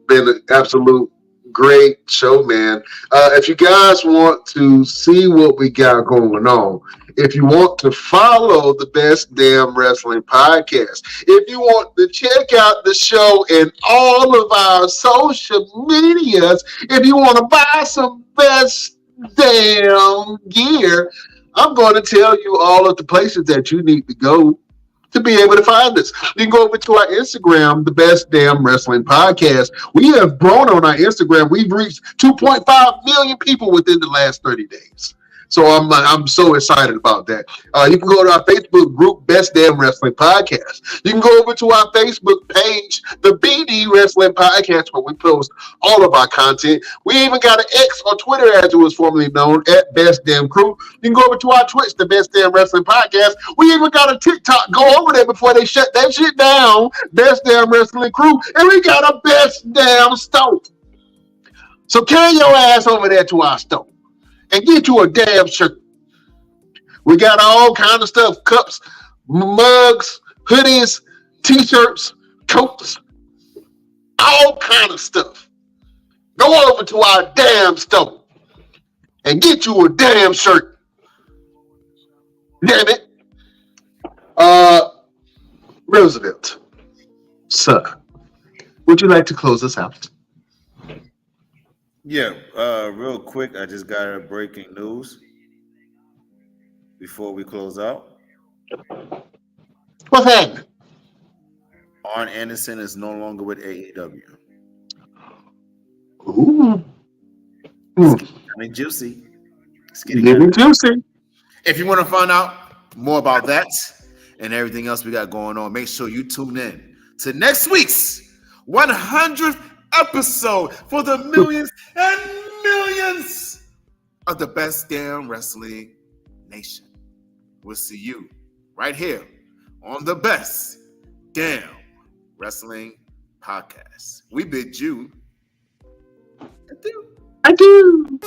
been an absolute great show, man. If you guys want to see what we got going on, if you want to follow the Best Damn Wrestling Podcast, if you want to check out the show in all of our social medias, if you want to buy some Best Damn gear, I'm going to tell you all of the places that you need to go to be able to find us. You can go over to our Instagram, the Best Damn Wrestling Podcast. We have grown on our Instagram. We've reached 2.5 million people within the last 30 days. So I'm so excited about that. You can go to our Facebook group, Best Damn Wrestling Podcast. You can go over to our Facebook page, the BD Wrestling Podcast, where we post all of our content. We even got an X or Twitter, as it was formerly known, at Best Damn Crew. You can go over to our Twitch, the Best Damn Wrestling Podcast. We even got a TikTok. Go over there before they shut that shit down, Best Damn Wrestling Crew. And we got a Best Damn Store. So carry your ass over there to our store and get you a damn shirt. We got all kind of stuff: cups, mugs, hoodies, t-shirts, coats, all kind of stuff. Go over to our damn store and get you a damn shirt. Damn it. Roosevelt, sir, would you like to close us out? Yeah, real quick, I just got a breaking news before we close out. What's happening? Arn Anderson is no longer with AEW. Ooh. I mean, juicy. It's getting juicy. If you want to find out more about that and everything else we got going on, make sure you tune in to next week's 100th episode for the millions and millions of the Best Damn Wrestling Nation. We'll see you right here on the Best Damn Wrestling Podcast. We bid you adieu.